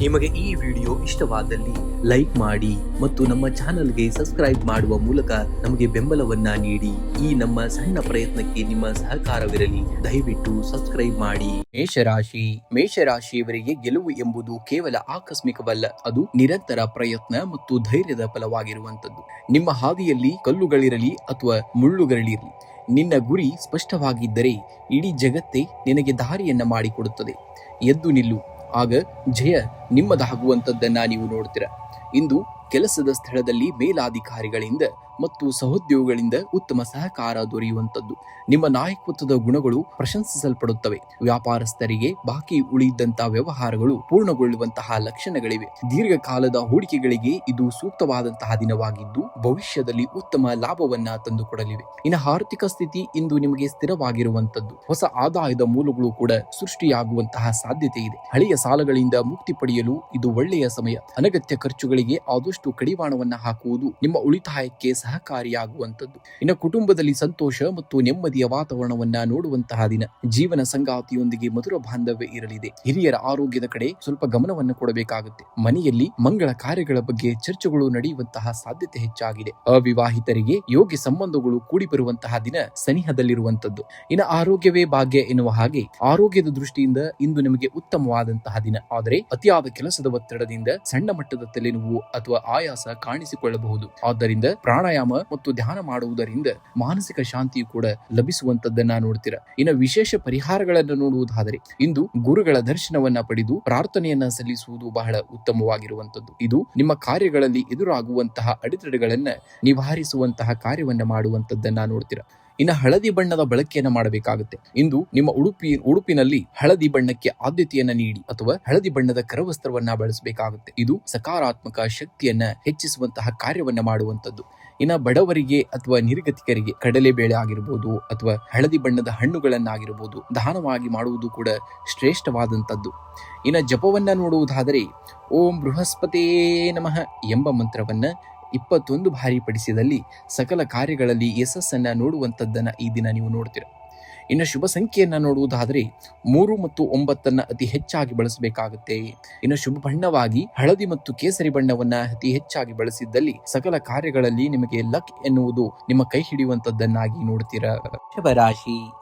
ನಿಮಗೆ ಈ ವಿಡಿಯೋ ಇಷ್ಟವಾದಲ್ಲಿ ಲೈಕ್ ಮಾಡಿ ಮತ್ತು ನಮ್ಮ ಚಾನೆಲ್ಗೆ ಸಬ್ಸ್ಕ್ರೈಬ್ ಮಾಡುವ ಮೂಲಕ ನಮಗೆ ಬೆಂಬಲವನ್ನ ನೀಡಿ. ಈ ನಮ್ಮ ಸಣ್ಣ ಪ್ರಯತ್ನಕ್ಕೆ ನಿಮ್ಮ ಸಹಕಾರವಿರಲಿ. ದಯವಿಟ್ಟು ಸಬ್ಸ್ಕ್ರೈಬ್ ಮಾಡಿ. ಮೇಷರಾಶಿಯವರಿಗೆ ಗೆಲುವು ಎಂಬುದು ಕೇವಲ ಆಕಸ್ಮಿಕವಲ್ಲ, ಅದು ನಿರಂತರ ಪ್ರಯತ್ನ ಮತ್ತು ಧೈರ್ಯದ ಫಲವಾಗಿರುವಂತದ್ದು. ನಿಮ್ಮ ಹಾದಿಯಲ್ಲಿ ಕಲ್ಲುಗಳಿರಲಿ ಅಥವಾ ಮುಳ್ಳುಗಳಿರಲಿ, ನಿನ್ನ ಗುರಿ ಸ್ಪಷ್ಟವಾಗಿದ್ದರೆ ಇಡೀ ಜಗತ್ತೇ ನಿನಗೆ ದಾರಿಯನ್ನ ಮಾಡಿಕೊಡುತ್ತದೆ. ಎದ್ದು ನಿಲ್ಲು, ಆಗ ಜಯ ನಿಮ್ಮದಾಗುವಂಥದ್ದನ್ನ ನೀವು ನೋಡ್ತೀರ. ಇಂದು ಕೆಲಸದ ಸ್ಥಳದಲ್ಲಿ ಮೇಲಾಧಿಕಾರಿಗಳಿಂದ ಮತ್ತು ಸಹೋದ್ಯೋಗಿಗಳಿಂದ ಉತ್ತಮ ಸಹಕಾರ ದೊರೆಯುವಂಥದ್ದು. ನಿಮ್ಮ ನಾಯಕತ್ವದ ಗುಣಗಳು ಪ್ರಶಂಸಿಸಲ್ಪಡುತ್ತವೆ. ವ್ಯಾಪಾರಸ್ಥರಿಗೆ ಬಾಕಿ ಉಳಿದಂತಹ ವ್ಯವಹಾರಗಳು ಪೂರ್ಣಗೊಳ್ಳುವಂತಹ ಲಕ್ಷಣಗಳಿವೆ. ದೀರ್ಘಕಾಲದ ಹೂಡಿಕೆಗಳಿಗೆ ಇದು ಸೂಕ್ತವಾದಂತಹ ದಿನವಾಗಿದ್ದು ಭವಿಷ್ಯದಲ್ಲಿ ಉತ್ತಮ ಲಾಭವನ್ನ ತಂದುಕೊಡಲಿವೆ. ಇನ್ನು ಆರ್ಥಿಕ ಸ್ಥಿತಿ ಇಂದು ನಿಮಗೆ ಸ್ಥಿರವಾಗಿರುವಂತದ್ದು. ಹೊಸ ಆದಾಯದ ಮೂಲಗಳು ಕೂಡ ಸೃಷ್ಟಿಯಾಗುವಂತಹ ಸಾಧ್ಯತೆ ಇದೆ. ಹಳೆಯ ಸಾಲಗಳಿಂದ ಮುಕ್ತಿ ಪಡೆಯಲು ಇದು ಒಳ್ಳೆಯ ಸಮಯ. ಅನಗತ್ಯ ಖರ್ಚುಗಳಿಗೆ ಆದಷ್ಟು ಕಡಿವಾಣವನ್ನ ಹಾಕುವುದು ನಿಮ್ಮ ಉಳಿತಾಯಕ್ಕೆ ಸಹಕಾರಿಯಾಗುವಂತದ್ದು. ಇನ್ನು ಕುಟುಂಬದಲ್ಲಿ ಸಂತೋಷ ಮತ್ತು ನೆಮ್ಮದಿಯ ವಾತಾವರಣವನ್ನ ನೋಡುವಂತಹ ದಿನ. ಜೀವನ ಸಂಗಾತಿಯೊಂದಿಗೆ ಮಧುರ ಬಾಂಧವ್ಯ ಇರಲಿದೆ. ಹಿರಿಯರ ಆರೋಗ್ಯದ ಕಡೆ ಸ್ವಲ್ಪ ಗಮನವನ್ನು ಕೊಡಬೇಕಾಗುತ್ತೆ. ಮನೆಯಲ್ಲಿ ಮಂಗಳ ಕಾರ್ಯಗಳ ಬಗ್ಗೆ ಚರ್ಚೆಗಳು ನಡೆಯುವಂತಹ ಸಾಧ್ಯತೆ ಹೆಚ್ಚಾಗಿದೆ. ಅವಿವಾಹಿತರಿಗೆ ಯೋಗ್ಯ ಸಂಬಂಧಗಳು ಕೂಡಿ ಬರುವಂತಹ ದಿನ ಸನಿಹದಲ್ಲಿರುವಂತದ್ದು. ಇನ್ನು ಆರೋಗ್ಯವೇ ಭಾಗ್ಯ ಎನ್ನುವ ಹಾಗೆ ಆರೋಗ್ಯದ ದೃಷ್ಟಿಯಿಂದ ಇಂದು ನಿಮಗೆ ಉತ್ತಮವಾದಂತಹ ದಿನ. ಆದರೆ ಅತಿಯಾದ ಕೆಲಸದ ಒತ್ತಡದಿಂದ ಸಣ್ಣ ಮಟ್ಟದ ತಲೆನೋವು ಅಥವಾ ಆಯಾಸ ಕಾಣಿಸಿಕೊಳ್ಳಬಹುದು. ಆದ್ದರಿಂದ ಪ್ರಾಣಾಯಾಮ ಮತ್ತು ಧ್ಯಾನ ಮಾಡುವುದರಿಂದ ಮಾನಸಿಕ ಶಾಂತಿಯು ಕೂಡ ಲಭಿಸುವಂತದ್ದನ್ನ ನೋಡ್ತೀರಾ. ಇನ್ನು ವಿಶೇಷ ಪರಿಹಾರಗಳನ್ನು ನೋಡುವುದಾದರೆ ಇಂದು ಗುರುಗಳ ದರ್ಶನವನ್ನ ಪಡೆದು ಪ್ರಾರ್ಥನೆಯನ್ನ ಸಲ್ಲಿಸುವುದು ಬಹಳ ಉತ್ತಮವಾಗಿರುವಂತದ್ದು. ಇದು ನಿಮ್ಮ ಕಾರ್ಯಗಳಲ್ಲಿ ಎದುರಾಗುವಂತಹ ಅಡೆತಡೆಗಳನ್ನ ನಿವಾರಿಸುವಂತಹ ಕಾರ್ಯವನ್ನ ಮಾಡುವಂತದ್ದನ್ನ ನೋಡ್ತೀರಾ. ಇನ್ನು ಹಳದಿ ಬಣ್ಣದ ಬಳಕೆಯನ್ನ ಮಾಡಬೇಕಾಗುತ್ತೆ. ಇಂದು ನಿಮ್ಮ ಉಡುಪಿನಲ್ಲಿ ಹಳದಿ ಬಣ್ಣಕ್ಕೆ ಆದ್ಯತೆಯನ್ನ ನೀಡಿ ಅಥವಾ ಹಳದಿ ಬಣ್ಣದ ಕರವಸ್ತ್ರವನ್ನ ಬಳಸಬೇಕಾಗುತ್ತೆ. ಇದು ಸಕಾರಾತ್ಮಕ ಶಕ್ತಿಯನ್ನ ಹೆಚ್ಚಿಸುವಂತಹ ಕಾರ್ಯವನ್ನ ಮಾಡುವಂತದ್ದು. ಇನ್ನು ಬಡವರಿಗೆ ಅಥವಾ ನಿರ್ಗತಿಕರಿಗೆ ಕಡಲೆಬೇಳೆ ಆಗಿರ್ಬೋದು ಅಥವಾ ಹಳದಿ ಬಣ್ಣದ ಹಣ್ಣುಗಳನ್ನಾಗಿರ್ಬೋದು ದಾನವಾಗಿ ಮಾಡುವುದು ಕೂಡ ಶ್ರೇಷ್ಠವಾದಂಥದ್ದು. ಇನ್ನು ಜಪವನ್ನ ನೋಡುವುದಾದರೆ ಓಂ ಬೃಹಸ್ಪತೇ ನಮಃ ಎಂಬ ಮಂತ್ರವನ್ನ 21 ಬಾರಿ ಪಡಿಸಿದಲ್ಲಿ ಸಕಲ ಕಾರ್ಯಗಳಲ್ಲಿ ಯಶಸ್ಸನ್ನ ನೋಡುವಂಥದ್ದನ್ನ ಈ ದಿನ ನೀವು ನೋಡ್ತೀರ. ಇನ್ನು ಶುಭ ಸಂಖ್ಯೆಯನ್ನ ನೋಡುವುದಾದರೆ 3 ಮತ್ತು 9 ಅತಿ ಹೆಚ್ಚಾಗಿ ಬಳಸಬೇಕಾಗುತ್ತೆ. ಇನ್ನು ಶುಭ ಬಣ್ಣವಾಗಿ ಹಳದಿ ಮತ್ತು ಕೇಸರಿ ಬಣ್ಣವನ್ನ ಅತಿ ಹೆಚ್ಚಾಗಿ ಬಳಸಿದ್ದಲ್ಲಿ ಸಕಲ ಕಾರ್ಯಗಳಲ್ಲಿ ನಿಮಗೆ ಲಕ್ ಎನ್ನುವುದು ನಿಮ್ಮ ಕೈ ಹಿಡಿಯುವಂತದ್ದನ್ನಾಗಿ ನೋಡ್ತೀರಾ.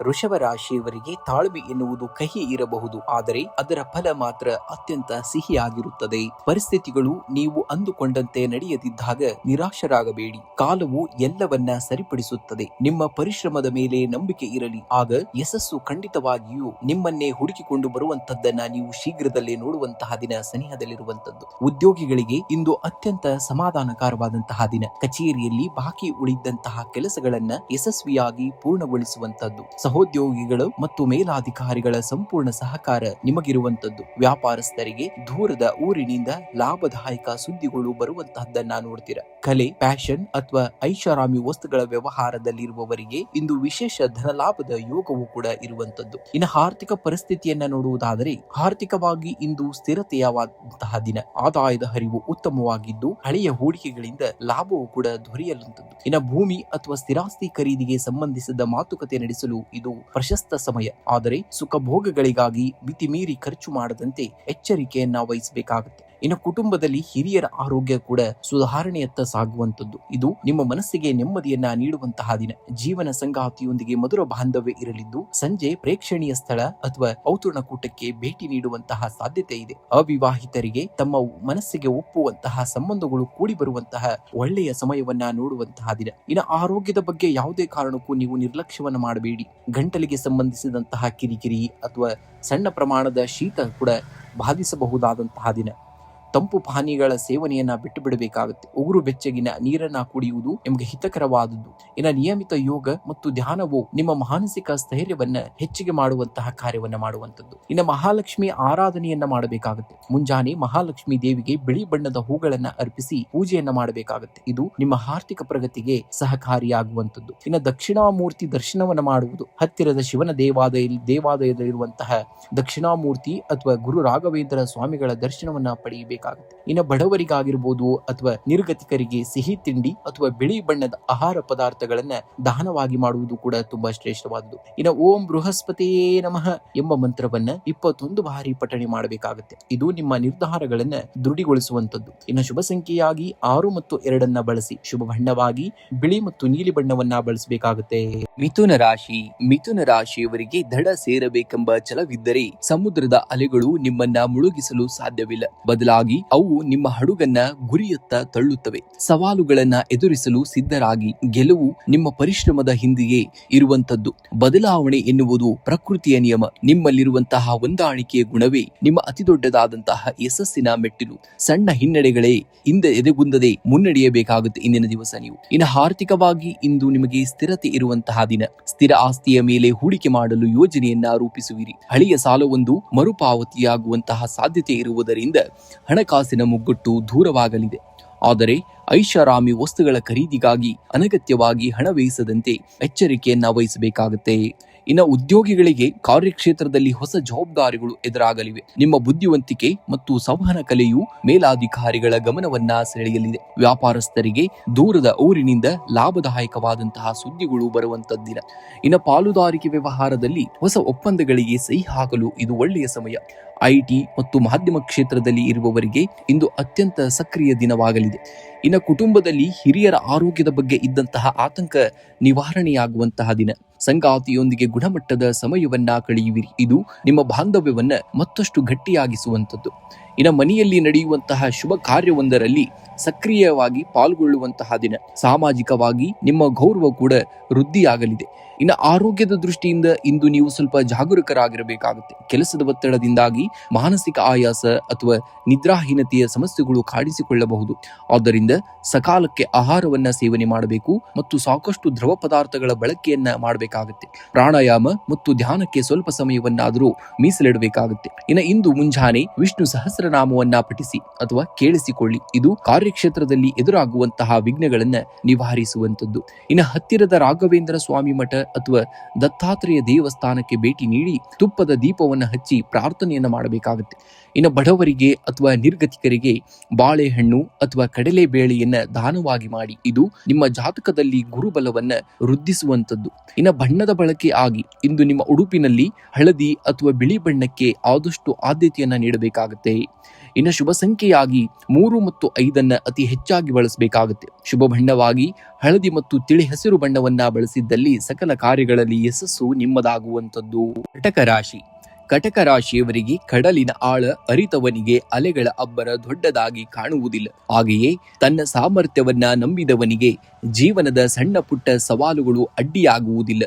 ವೃಷಭ ರಾಶಿಯವರಿಗೆ ತಾಳ್ಮೆ ಎನ್ನುವುದು ಕಹಿ ಇರಬಹುದು, ಆದರೆ ಅದರ ಫಲ ಮಾತ್ರ ಅತ್ಯಂತ ಸಿಹಿಯಾಗಿರುತ್ತದೆ. ಪರಿಸ್ಥಿತಿಗಳು ನೀವು ಅಂದುಕೊಂಡಂತೆ ನಡೆಯದಿದ್ದಾಗ ನಿರಾಶರಾಗಬೇಡಿ. ಕಾಲವು ಎಲ್ಲವನ್ನ ಸರಿಪಡಿಸುತ್ತದೆ. ನಿಮ್ಮ ಪರಿಶ್ರಮದ ಮೇಲೆ ನಂಬಿಕೆ ಇರಲಿ, ಆಗ ಯಶಸ್ಸು ಖಂಡಿತವಾಗಿಯೂ ನಿಮ್ಮನ್ನೇ ಹುಡುಕಿಕೊಂಡು ಬರುವಂತದ್ದನ್ನ ನೀವು ಶೀಘ್ರದಲ್ಲೇ ನೋಡುವಂತಹ ದಿನ ಸನಿಹದಲ್ಲಿರುವಂತದ್ದು. ಉದ್ಯೋಗಿಗಳಿಗೆ ಇಂದು ಅತ್ಯಂತ ಸಮಾಧಾನಕರವಾದಂತಹ ದಿನ. ಕಚೇರಿಯಲ್ಲಿ ಬಾಕಿ ಉಳಿದಂತಹ ಕೆಲಸಗಳನ್ನ ಯಶಸ್ವಿಯಾಗಿ ಪೂರ್ಣಗೊಳಿಸುವಂತದ್ದು. ಸಹೋದ್ಯೋಗಿಗಳು ಮತ್ತು ಮೇಲಾಧಿಕಾರಿಗಳ ಸಂಪೂರ್ಣ ಸಹಕಾರ ನಿಮಗಿರುವಂತದ್ದು. ವ್ಯಾಪಾರಸ್ಥರಿಗೆ ದೂರದ ಊರಿನಿಂದ ಲಾಭದಾಯಕ ಸುದ್ದಿಗಳು ಬರುವಂತಹದ್ದನ್ನ ನೋಡ್ತೀರಾ. ಕಲೆ, ಫ್ಯಾಷನ್ ಅಥವಾ ಐಷಾರಾಮಿ ವಸ್ತುಗಳ ವ್ಯವಹಾರದಲ್ಲಿರುವವರಿಗೆ ಇಂದು ವಿಶೇಷ ಧನಲಾಭದ ಯೋಗವೂ ಕೂಡ ಇರುವಂತದ್ದು. ಇನ್ನು ಆರ್ಥಿಕ ಪರಿಸ್ಥಿತಿಯನ್ನ ನೋಡುವುದಾದರೆ ಆರ್ಥಿಕವಾಗಿ ಇಂದು ಸ್ಥಿರತೆಯಾದಂತಹ ದಿನ. ಆದಾಯದ ಹರಿವು ಉತ್ತಮವಾಗಿದ್ದು ಹಳೆಯ ಹೂಡಿಕೆಗಳಿಂದ ಲಾಭವೂ ಕೂಡ ದೊರೆಯಲುಂಟದ್ದು. ಇನ್ನು ಭೂಮಿ ಅಥವಾ ಸ್ಥಿರಾಸ್ತಿ ಖರೀದಿಗೆ ಸಂಬಂಧಿಸಿದ ಮಾತುಕತೆ ನಡೆಸಲು ಇದು ಪ್ರಶಸ್ತ ಸಮಯ. ಆದರೆ ಸುಖ ಭೋಗಗಳಿಗಾಗಿ ಮಿತಿ ಮೀರಿ ಖರ್ಚು ಮಾಡದಂತೆ ಎಚ್ಚರಿಕೆಯನ್ನ ವಹಿಸಬೇಕಾಗುತ್ತೆ. ಇನ್ನು ಕುಟುಂಬದಲ್ಲಿ ಹಿರಿಯರ ಆರೋಗ್ಯ ಕೂಡ ಸುಧಾರಣೆಯತ್ತ ಸಾಗುವಂತದ್ದು. ಇದು ನಿಮ್ಮ ಮನಸ್ಸಿಗೆ ನೆಮ್ಮದಿಯನ್ನ ನೀಡುವಂತಹ ದಿನ. ಜೀವನ ಸಂಗಾತಿಯೊಂದಿಗೆ ಮಧುರ ಬಾಂಧವ್ಯ ಇರಲಿದ್ದು ಸಂಜೆ ಪ್ರೇಕ್ಷಣೀಯ ಸ್ಥಳ ಅಥವಾ ಔತಣಕೂಟಕ್ಕೆ ಭೇಟಿ ನೀಡುವಂತಹ ಸಾಧ್ಯತೆ ಇದೆ. ಅವಿವಾಹಿತರಿಗೆ ತಮ್ಮ ಮನಸ್ಸಿಗೆ ಒಪ್ಪುವಂತಹ ಸಂಬಂಧಗಳು ಕೂಡಿ ಬರುವಂತಹ ಒಳ್ಳೆಯ ಸಮಯವನ್ನ ನೋಡುವಂತಹ ದಿನ. ಇನ್ನು ಆರೋಗ್ಯದ ಬಗ್ಗೆ ಯಾವುದೇ ಕಾರಣಕ್ಕೂ ನೀವು ನಿರ್ಲಕ್ಷ್ಯವನ್ನ ಮಾಡಬೇಡಿ. ಗಂಟಲಿಗೆ ಸಂಬಂಧಿಸಿದಂತಹ ಕಿರಿಕಿರಿ ಅಥವಾ ಸಣ್ಣ ಪ್ರಮಾಣದ ಶೀತ ಕೂಡ ಬಾಧಿಸಬಹುದಾದಂತಹ ದಿನ. ತಂಪು ಪಾನೀಯಗಳ ಸೇವನೆಯನ್ನ ಬಿಟ್ಟು ಬಿಡಬೇಕಾಗುತ್ತೆ. ಉಗುರು ಬೆಚ್ಚಗಿನ ನೀರನ್ನ ಕುಡಿಯುವುದು ನಿಮಗೆ ಹಿತಕರವಾದದ್ದು. ಇನ್ನು ನಿಯಮಿತ ಯೋಗ ಮತ್ತು ಧ್ಯಾನವು ನಿಮ್ಮ ಮಾನಸಿಕ ಸ್ಥೈರ್ಯವನ್ನ ಹೆಚ್ಚಿಗೆ ಮಾಡುವಂತಹ ಕಾರ್ಯವನ್ನ ಮಾಡುವಂತದ್ದು. ಇನ್ನು ಮಹಾಲಕ್ಷ್ಮಿ ಆರಾಧನೆಯನ್ನ ಮಾಡಬೇಕಾಗುತ್ತೆ. ಮುಂಜಾನೆ ಮಹಾಲಕ್ಷ್ಮಿ ದೇವಿಗೆ ಬಿಳಿ ಬಣ್ಣದ ಹೂಗಳನ್ನ ಅರ್ಪಿಸಿ ಪೂಜೆಯನ್ನ ಮಾಡಬೇಕಾಗುತ್ತೆ. ಇದು ನಿಮ್ಮ ಆರ್ಥಿಕ ಪ್ರಗತಿಗೆ ಸಹಕಾರಿಯಾಗುವಂತದ್ದು. ಇನ್ನು ದಕ್ಷಿಣಾಮೂರ್ತಿ ದರ್ಶನವನ್ನ ಮಾಡುವುದು. ಹತ್ತಿರದ ಶಿವನ ದೇವಾಲಯದಲ್ಲಿರುವಂತಹ ದಕ್ಷಿಣಾಮೂರ್ತಿ ಅಥವಾ ಗುರು ರಾಘವೇಂದ್ರ ಸ್ವಾಮಿಗಳ ದರ್ಶನವನ್ನ ಪಡೆಯಬೇಕು. ಮಾಡಬೇಕಾಗುತ್ತೆ. ಇನ್ನು ಬಡವರಿಗಾಗಿರ್ಬೋದು ಅಥವಾ ನಿರ್ಗತಿಕರಿಗೆ ಸಿಹಿ ತಿಂಡಿ ಅಥವಾ ಬಿಳಿ ಬಣ್ಣದ ಆಹಾರ ಪದಾರ್ಥಗಳನ್ನ ದಾನವಾಗಿ ಮಾಡುವುದು ಕೂಡ ತುಂಬಾ ಶ್ರೇಷ್ಠವಾದುದು. ಇನ್ನು ಓಂ ಬೃಹಸ್ಪತಿಯೇ ನಮಃ ಎಂಬ ಮಂತ್ರವನ್ನ 21 ಬಾರಿ ಪಠಣೆ ಮಾಡಬೇಕಾಗುತ್ತೆ. ಇದು ನಿಮ್ಮ ನಿರ್ಧಾರಗಳನ್ನ ದೃಢಗೊಳಿಸುವಂತದ್ದು. ಇನ್ನು ಶುಭ ಸಂಖ್ಯೆಯಾಗಿ 6 ಮತ್ತು 2 ಬಳಸಿ. ಶುಭ ಬಣ್ಣವಾಗಿ ಬಿಳಿ ಮತ್ತು ನೀಲಿ ಬಣ್ಣವನ್ನ ಬಳಸಬೇಕಾಗುತ್ತೆ. ಮಿಥುನ ರಾಶಿಯವರಿಗೆ ದಡ ಸೇರಬೇಕೆಂಬ ಛಲವಿದ್ದರೆ ಸಮುದ್ರದ ಅಲೆಗಳು ನಿಮ್ಮನ್ನ ಮುಳುಗಿಸಲು ಸಾಧ್ಯವಿಲ್ಲ. ಬದಲಾಗಿ ಅವು ನಿಮ್ಮ ಹಡಗನ್ನ ಗುರಿಯತ್ತ ತಳ್ಳುತ್ತವೆ. ಸವಾಲುಗಳನ್ನ ಎದುರಿಸಲು ಸಿದ್ಧರಾಗಿ. ಗೆಲುವು ನಿಮ್ಮ ಪರಿಶ್ರಮದ ಹಿಂದೆಯೇ ಇರುವಂತದ್ದು. ಬದಲಾವಣೆ ಎನ್ನುವುದು ಪ್ರಕೃತಿಯ ನಿಯಮ. ನಿಮ್ಮಲ್ಲಿರುವಂತಹ ಹೊಂದಾಣಿಕೆಯ ಗುಣವೇ ನಿಮ್ಮ ಅತಿದೊಡ್ಡದಾದಂತಹ ಯಶಸ್ಸಿನ ಮೆಟ್ಟಿಲು. ಸಣ್ಣ ಹಿನ್ನಡೆಗಳೇ ಹಿಂದೆ ಎದೆಗುಂದದೆ ಮುನ್ನಡೆಯಬೇಕಾಗುತ್ತೆ ಇಂದಿನ ದಿವಸ ನೀವು. ಇನ್ನು ಆರ್ಥಿಕವಾಗಿ ಇಂದು ನಿಮಗೆ ಸ್ಥಿರತೆ ಇರುವಂತಹ ದಿನ. ಸ್ಥಿರ ಆಸ್ತಿಯ ಮೇಲೆ ಹೂಡಿಕೆ ಮಾಡಲು ಯೋಜನೆಯನ್ನ ರೂಪಿಸುವಿರಿ. ಹಳೆಯ ಸಾಲವೊಂದು ಮರುಪಾವತಿಯಾಗುವಂತಹ ಸಾಧ್ಯತೆ ಇರುವುದರಿಂದ ಹಣಕಾಸಿನ ಮುಗ್ಗಟ್ಟು ದೂರವಾಗಲಿದೆ. ಆದರೆ ಐಷಾರಾಮಿ ವಸ್ತುಗಳ ಖರೀದಿಗಾಗಿ ಅನಗತ್ಯವಾಗಿ ಹಣ ವ್ಯಯಿಸದಂತೆ ಎಚ್ಚರಿಕೆಯನ್ನ ವಹಿಸಬೇಕಾಗುತ್ತೆ. ಇನ್ನು ಉದ್ಯೋಗಿಗಳಿಗೆ ಕಾರ್ಯಕ್ಷೇತ್ರದಲ್ಲಿ ಹೊಸ ಜವಾಬ್ದಾರಿಗಳು ಎದುರಾಗಲಿವೆ. ನಿಮ್ಮ ಬುದ್ಧಿವಂತಿಕೆ ಮತ್ತು ಸಂವಹನ ಕಲೆಯು ಮೇಲಾಧಿಕಾರಿಗಳ ಗಮನವನ್ನ ಸೆಳೆಯಲಿದೆ. ವ್ಯಾಪಾರಸ್ಥರಿಗೆ ದೂರದ ಊರಿನಿಂದ ಲಾಭದಾಯಕವಾದಂತಹ ಸುದ್ದಿಗಳು ಬರುವಂತದ್ದಿನ. ಇನ್ನು ಪಾಲುದಾರಿಕೆ ವ್ಯವಹಾರದಲ್ಲಿ ಹೊಸ ಒಪ್ಪಂದಗಳಿಗೆ ಸಹಿ ಹಾಕಲು ಇದು ಒಳ್ಳೆಯ ಸಮಯ. ಐಟಿ ಮತ್ತು ಮಾಧ್ಯಮ ಕ್ಷೇತ್ರದಲ್ಲಿ ಇರುವವರಿಗೆ ಇಂದು ಅತ್ಯಂತ ಸಕ್ರಿಯ ದಿನವಾಗಲಿದೆ. ಇನ್ನು ಕುಟುಂಬದಲ್ಲಿ ಹಿರಿಯರ ಆರೋಗ್ಯದ ಬಗ್ಗೆ ಇದ್ದಂತಹ ಆತಂಕ ನಿವಾರಣೆಯಾಗುವಂತಹ ದಿನ. ಸಂಗಾತಿಯೊಂದಿಗೆ ಗುಣಮಟ್ಟದ ಸಮಯವನ್ನ ಕಳೆಯುವಿರಿ. ಇದು ನಿಮ್ಮ ಬಾಂಧವ್ಯವನ್ನ ಮತ್ತಷ್ಟು ಗಟ್ಟಿಯಾಗಿಸುವಂಥದ್ದು. ಇನ್ನು ಮನೆಯಲ್ಲಿ ನಡೆಯುವಂತಹ ಶುಭ ಕಾರ್ಯವೊಂದರಲ್ಲಿ ಸಕ್ರಿಯವಾಗಿ ಪಾಲ್ಗೊಳ್ಳುವಂತಹ ದಿನ. ಸಾಮಾಜಿಕವಾಗಿ ನಿಮ್ಮ ಗೌರವ ಕೂಡ ವೃದ್ಧಿಯಾಗಲಿದೆ. ಇನ್ನು ಆರೋಗ್ಯದ ದೃಷ್ಟಿಯಿಂದ ಇಂದು ನೀವು ಸ್ವಲ್ಪ ಜಾಗರೂಕರಾಗಿರಬೇಕಾಗುತ್ತೆ. ಕೆಲಸದ ಒತ್ತಡದಿಂದಾಗಿ ಮಾನಸಿಕ ಆಯಾಸ ಅಥವಾ ನಿದ್ರಾಹೀನತೆಯ ಸಮಸ್ಯೆಗಳು ಕಾಣಿಸಿಕೊಳ್ಳಬಹುದು. ಆದ್ದರಿಂದ ಸಕಾಲಕ್ಕೆ ಆಹಾರವನ್ನ ಸೇವನೆ ಮಾಡಬೇಕು ಮತ್ತು ಸಾಕಷ್ಟು ದ್ರವ ಪದಾರ್ಥಗಳ ಬಳಕೆಯನ್ನ ಮಾಡಬೇಕಾಗುತ್ತೆ. ಪ್ರಾಣಾಯಾಮ ಮತ್ತು ಧ್ಯಾನಕ್ಕೆ ಸ್ವಲ್ಪ ಸಮಯವನ್ನಾದರೂ ಮೀಸಲಿಡಬೇಕಾಗುತ್ತೆ. ಇನ್ನು ಇಂದು ಮುಂಜಾನೆ ವಿಷ್ಣು ಸಹಸ್ರನಾಮವನ್ನ ಪಠಿಸಿ ಅಥವಾ ಕೇಳಿಸಿಕೊಳ್ಳಿ. ಇದು ಕಾರ್ಯಕ್ಷೇತ್ರದಲ್ಲಿ ಎದುರಾಗುವಂತಹ ವಿಘ್ನಗಳನ್ನ ನಿವಾರಿಸುವಂತದ್ದು. ಇನ್ನು ಹತ್ತಿರದ ರಾಘವೇಂದ್ರ ಸ್ವಾಮಿ ಮಠ ಅಥವಾ ದತ್ತಾತ್ರೇಯ ದೇವಸ್ಥಾನಕ್ಕೆ ಭೇಟಿ ನೀಡಿ ತುಪ್ಪದ ದೀಪವನ್ನು ಹಚ್ಚಿ ಪ್ರಾರ್ಥನೆಯನ್ನ ಮಾಡಬೇಕಾಗುತ್ತೆ. ಇನ್ನು ಬಡವರಿಗೆ ಅಥವಾ ನಿರ್ಗತಿಕರಿಗೆ ಬಾಳೆಹಣ್ಣು ಅಥವಾ ಕಡಲೆ ಬೇಳೆಯನ್ನ ದಾನವಾಗಿ ಮಾಡಿ. ಇದು ನಿಮ್ಮ ಜಾತಕದಲ್ಲಿ ಗುರುಬಲವನ್ನ ವೃದ್ಧಿಸುವಂತದ್ದು. ಇನ್ನು ಬಣ್ಣದ ಬಳಕೆ ಆಗಿ ಇಂದು ನಿಮ್ಮ ಉಡುಪಿನಲ್ಲಿ ಹಳದಿ ಅಥವಾ ಬಿಳಿ ಬಣ್ಣಕ್ಕೆ ಆದಷ್ಟು ಆದ್ಯತೆಯನ್ನ ನೀಡಬೇಕಾಗುತ್ತೆ. ಇನ್ನು ಶುಭ ಸಂಖ್ಯೆಯಾಗಿ 3 ಮತ್ತು 5 ಅತಿ ಹೆಚ್ಚಾಗಿ ಬಳಸಬೇಕಾಗುತ್ತೆ. ಶುಭ ಬಣ್ಣವಾಗಿ ಹಳದಿ ಮತ್ತು ತಿಳಿ ಹಸಿರು ಬಣ್ಣವನ್ನ ಬಳಸಿದ್ದಲ್ಲಿ ಸಕಲ ಕಾರ್ಯಗಳಲ್ಲಿ ಯಶಸ್ಸು ನಿಮ್ಮದಾಗುವಂಥದ್ದು. ಕಟಕ ರಾಶಿಯವರಿಗೆ ಕಡಲಿನ ಆಳ ಅರಿತವನಿಗೆ ಅಲೆಗಳ ಅಬ್ಬರ ದೊಡ್ಡದಾಗಿ ಕಾಣುವುದಿಲ್ಲ. ಹಾಗೆಯೇ ತನ್ನ ಸಾಮರ್ಥ್ಯವನ್ನ ನಂಬಿದವನಿಗೆ ಜೀವನದ ಸಣ್ಣ ಪುಟ್ಟ ಸವಾಲುಗಳು ಅಡ್ಡಿಯಾಗುವುದಿಲ್ಲ.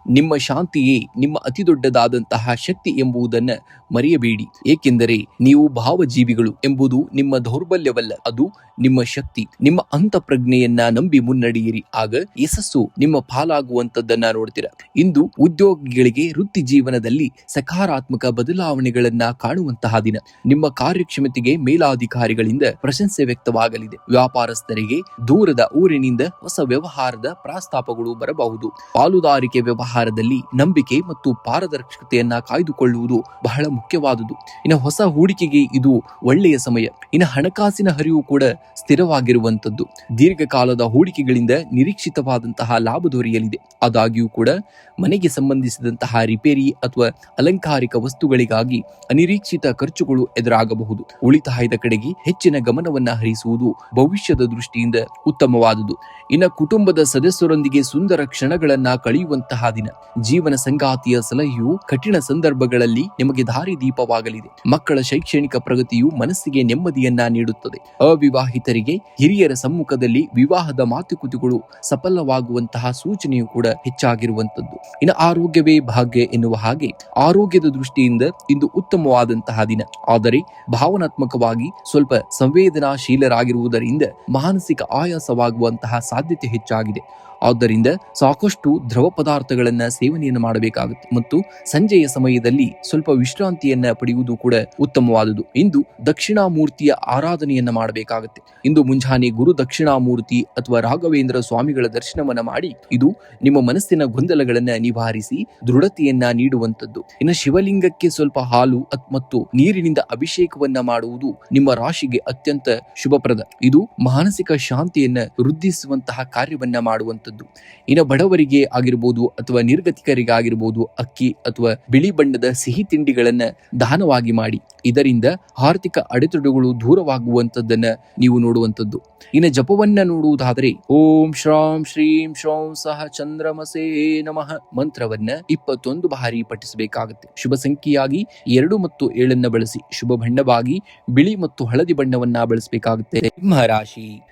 ನಿಮ್ಮ ಶಾಂತಿಯೇ ನಿಮ್ಮ ಅತಿದೊಡ್ಡದಾದಂತಹ ಶಕ್ತಿ ಎಂಬುದನ್ನ ಮರೆಯಬೇಡಿ. ಏಕೆಂದರೆ ನೀವು ಭಾವಜೀವಿಗಳು ಎಂಬುದು ನಿಮ್ಮ ದೌರ್ಬಲ್ಯವಲ್ಲ, ಅದು ನಿಮ್ಮ ಶಕ್ತಿ. ನಿಮ್ಮ ಅಂತಃಪ್ರಜ್ಞೆಯನ್ನ ನಂಬಿ ಮುನ್ನಡೆಯಿರಿ. ಆಗ ಯಶಸ್ಸು ನಿಮ್ಮ ಪಾಲಾಗುವಂತದ್ದನ್ನ ನೋಡ್ತೀರಾ. ಇಂದು ಉದ್ಯೋಗಿಗಳಿಗೆ ವೃತ್ತಿ ಜೀವನದಲ್ಲಿ ಸಕಾರಾತ್ಮಕ ಬದಲಾವಣೆಗಳನ್ನ ಕಾಣುವಂತಹ ದಿನ. ನಿಮ್ಮ ಕಾರ್ಯಕ್ಷಮತೆಗೆ ಮೇಲಾಧಿಕಾರಿಗಳಿಂದ ಪ್ರಶಂಸೆ ವ್ಯಕ್ತವಾಗಲಿದೆ. ವ್ಯಾಪಾರಸ್ಥರಿಗೆ ದೂರದ ಊರಿನಿಂದ ಹೊಸ ವ್ಯವಹಾರದ ಪ್ರಸ್ತಾಪಗಳು ಬರಬಹುದು. ಪಾಲುದಾರಿಕೆ ವ್ಯವಹಾರದಲ್ಲಿ ನಂಬಿಕೆ ಮತ್ತು ಪಾರದರ್ಶಕತೆಯನ್ನ ಕಾಯ್ದುಕೊಳ್ಳುವುದು ಬಹಳ ಮುಖ್ಯವಾದುದು. ಇನ್ನು ಹೊಸ ಹೂಡಿಕೆಗೆ ಇದು ಒಳ್ಳೆಯ ಸಮಯ. ಇನ್ನು ಹಣಕಾಸಿನ ಹರಿವು ಕೂಡ ಸ್ಥಿರವಾಗಿರುವಂತದ್ದು. ದೀರ್ಘಕಾಲದ ಹೂಡಿಕೆಗಳಿಂದ ನಿರೀಕ್ಷಿತವಾದಂತಹ ಲಾಭ ದೊರೆಯಲಿದೆ. ಆದಾಗ್ಯೂ ಕೂಡ ಮನೆಗೆ ಸಂಬಂಧಿಸಿದಂತಹ ರಿಪೇರಿ ಅಥವಾ ಅಲಂಕಾರಿಕ ವಸ್ತುಗಳಿಗಾಗಿ ಅನಿರೀಕ್ಷಿತ ಖರ್ಚುಗಳು ಎದುರಾಗಬಹುದು. ಉಳಿತಾಯದ ಕಡೆಗೆ ಹೆಚ್ಚಿನ ಗಮನವನ್ನ ಹರಿಸುವುದು ಭವಿಷ್ಯದ ದೃಷ್ಟಿಯಿಂದ ಉತ್ತಮವಾದುದು. ಇನ್ನು ಕುಟುಂಬದ ಸದಸ್ಯರೊಂದಿಗೆ ಸುಂದರ ಕ್ಷಣಗಳನ್ನ ಕಳೆಯುವಂತಹ ದಿನ. ಜೀವನ ಸಂಗಾತಿಯ ಸಲಹೆಯು ಕಠಿಣ ಸಂದರ್ಭಗಳಲ್ಲಿ ನಿಮಗೆ ದಾರಿದೀಪವಾಗಲಿದೆ. ಮಕ್ಕಳ ಶೈಕ್ಷಣಿಕ ಪ್ರಗತಿಯು ಮನಸ್ಸಿಗೆ ನೆಮ್ಮದಿಯನ್ನ ನೀಡುತ್ತದೆ. ಅವಿವಾಹಿತರಿಗೆ ಹಿರಿಯರ ಸಮ್ಮುಖದಲ್ಲಿ ವಿವಾಹದ ಮಾತುಕತೆಗಳು ಸಫಲವಾಗುವಂತಹ ಸೂಚನೆಯು ಕೂಡ ಹೆಚ್ಚಾಗಿರುವಂತದ್ದು. ಇನ್ನು ಆರೋಗ್ಯವೇ ಭಾಗ್ಯ ಎನ್ನುವ ಹಾಗೆ ಆರೋಗ್ಯದ ದೃಷ್ಟಿಯಿಂದ ಇಂದು ಉತ್ತಮವಾದಂತಹ ದಿನ. ಆದರೆ ಭಾವನಾತ್ಮಕವಾಗಿ ಸ್ವಲ್ಪ ಸಂವೇದನಾಶೀಲರಾಗಿರುವುದರಿಂದ ಮಾನಸಿಕ ಆಯಾಸವಾಗುವಂತಹ ಸಾಧ್ಯತೆ ಹೆಚ್ಚಾಗಿದೆ. ಆದ್ದರಿಂದ ಸಾಕಷ್ಟು ದ್ರವ ಪದಾರ್ಥಗಳನ್ನ ಸೇವನೆಯನ್ನು ಮಾಡಬೇಕಾಗುತ್ತೆ ಮತ್ತು ಸಂಜೆಯ ಸಮಯದಲ್ಲಿ ಸ್ವಲ್ಪ ವಿಶ್ರಾಂತಿಯನ್ನ ಪಡೆಯುವುದು ಕೂಡ ಉತ್ತಮವಾದುದು. ಇಂದು ದಕ್ಷಿಣಾಮೂರ್ತಿಯ ಆರಾಧನೆಯನ್ನ ಮಾಡಬೇಕಾಗುತ್ತೆ. ಇಂದು ಮುಂಜಾನೆ ಗುರು ದಕ್ಷಿಣಾಮೂರ್ತಿ ಅಥವಾ ರಾಘವೇಂದ್ರ ಸ್ವಾಮಿಗಳ ದರ್ಶನವನ್ನ ಮಾಡಿ ಇದು ನಿಮ್ಮ ಮನಸ್ಸಿನ ಗೊಂದಲಗಳನ್ನ ನಿವಾರಿಸಿ ದೃಢತೆಯನ್ನ ನೀಡುವಂತದ್ದು. ಇನ್ನು ಶಿವಲಿಂಗಕ್ಕೆ ಸ್ವಲ್ಪ ಹಾಲು ಮತ್ತು ನೀರಿನಿಂದ ಅಭಿಷೇಕವನ್ನ ಮಾಡುವುದು ನಿಮ್ಮ ರಾಶಿಗೆ ಅತ್ಯಂತ ಶುಭಪ್ರದ. ಇದು ಮಾನಸಿಕ ಶಾಂತಿಯನ್ನ ವೃದ್ಧಿಸುವಂತಹ ಕಾರ್ಯವನ್ನ ಮಾಡುವಂತದ್ದು. ಇನ್ನು ಬಡವರಿಗೆ ಆಗಿರ್ಬೋದು ಅಥವಾ ನಿರ್ಗತಿಕರಿಗಾಗಿರ್ಬೋದು ಅಕ್ಕಿ ಅಥವಾ ಬಿಳಿ ಬಣ್ಣದ ಸಿಹಿ ತಿಂಡಿಗಳನ್ನ ದಾನವಾಗಿ ಮಾಡಿ. ಇದರಿಂದ ಆರ್ಥಿಕ ಅಡೆತಡೆಗಳು ದೂರವಾಗುವಂತದ್ದನ್ನ ನೀವು ನೋಡುವಂತದ್ದು. ಇನ್ನು ಜಪವನ್ನ ನೋಡುವುದಾದರೆ ಓಂ ಶ್ರಾಂ ಶ್ರೀಂ ಶ್ರೌಂ ಸಹ ಚಂದ್ರಮಸೇ ನಮಃ ಮಂತ್ರವನ್ನ 21 ಬಾರಿ ಪಠಿಸಬೇಕಾಗುತ್ತೆ. ಶುಭ ಸಂಖ್ಯೆಯಾಗಿ 2 ಮತ್ತು 7 ಬಳಸಿ. ಶುಭ ಬಣ್ಣವಾಗಿ ಬಿಳಿ ಮತ್ತು ಹಳದಿ ಬಣ್ಣವನ್ನ ಬಳಸಬೇಕಾಗುತ್ತೆ.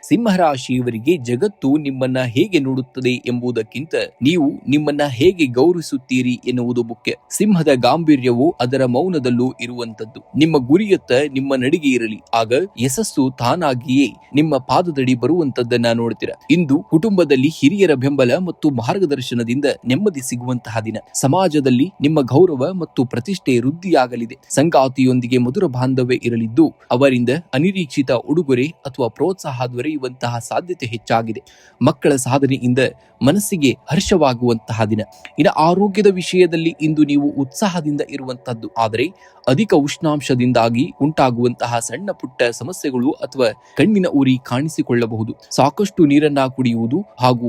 ಸಿಂಹರಾಶಿಯವರಿಗೆ ಜಗತ್ತು ನಿಮ್ಮನ್ನ ಹೇಗೆ ನೋಡುತ್ತದೆ ಎಂಬುದಕ್ಕಿಂತ ನೀವು ನಿಮ್ಮನ್ನ ಹೇಗೆ ಗೌರವಿಸುತ್ತೀರಿ ಎನ್ನುವುದು ಮುಖ್ಯ. ಸಿಂಹದ ಗಾಂಭೀರ್ಯವು ಅದರ ಮೌನದಲ್ಲೂ ಇರುವಂತದ್ದು. ನಿಮ್ಮ ಗುರಿಯತ್ತ ನಿಮ್ಮ ನಡಿಗೆ ಇರಲಿ, ಆಗ ಯಶಸ್ಸು ತಾನಾಗಿಯೇ ನಿಮ್ಮ ಪಾದದಡಿ ಬರುವಂತದ್ದನ್ನ ನೋಡ್ತೀರಾ. ಇಂದು ಕುಟುಂಬದಲ್ಲಿ ಹಿರಿಯರ ಬೆಂಬಲ ಮತ್ತು ಮಾರ್ಗದರ್ಶನದಿಂದ ನೆಮ್ಮದಿ ಸಿಗುವಂತಹ ದಿನ. ಸಮಾಜದಲ್ಲಿ ನಿಮ್ಮ ಗೌರವ ಮತ್ತು ಪ್ರತಿಷ್ಠೆ ವೃದ್ಧಿಯಾಗಲಿದೆ. ಸಂಗಾತಿಯೊಂದಿಗೆ ಮಧುರ ಬಾಂಧವ್ಯ ಇರಲಿದ್ದು ಅವರಿಂದ ಅನಿರೀಕ್ಷಿತ ಉಡುಗೊರೆ ಅಥವಾ ಪ್ರೋತ್ಸಾಹ ದೊರೆಯುವಂತಹ ಸಾಧ್ಯತೆ ಹೆಚ್ಚಾಗಿದೆ. ಮಕ್ಕಳ ಸಾಧನೆಯಿಂದ ಮನಸ್ಸಿಗೆ ಹರ್ಷವಾಗುವಂತಹ ದಿನ. ಇನ್ನು ಆರೋಗ್ಯದ ವಿಷಯದಲ್ಲಿ ಇಂದು ನೀವು ಉತ್ಸಾಹದಿಂದ ಇರುವಂತಹದ್ದು, ಆದರೆ ಅಧಿಕ ಉಷ್ಣಾಂಶದಿಂದಾಗಿ ಉಂಟಾಗುವಂತಹ ಸಣ್ಣ ಪುಟ್ಟ ಸಮಸ್ಯೆಗಳು ಅಥವಾ ಕಣ್ಣಿನ ಉರಿ ಕಾಣಿಸಿಕೊಳ್ಳಬಹುದು. ಸಾಕಷ್ಟು ನೀರನ್ನ ಕುಡಿಯುವುದು ಹಾಗೂ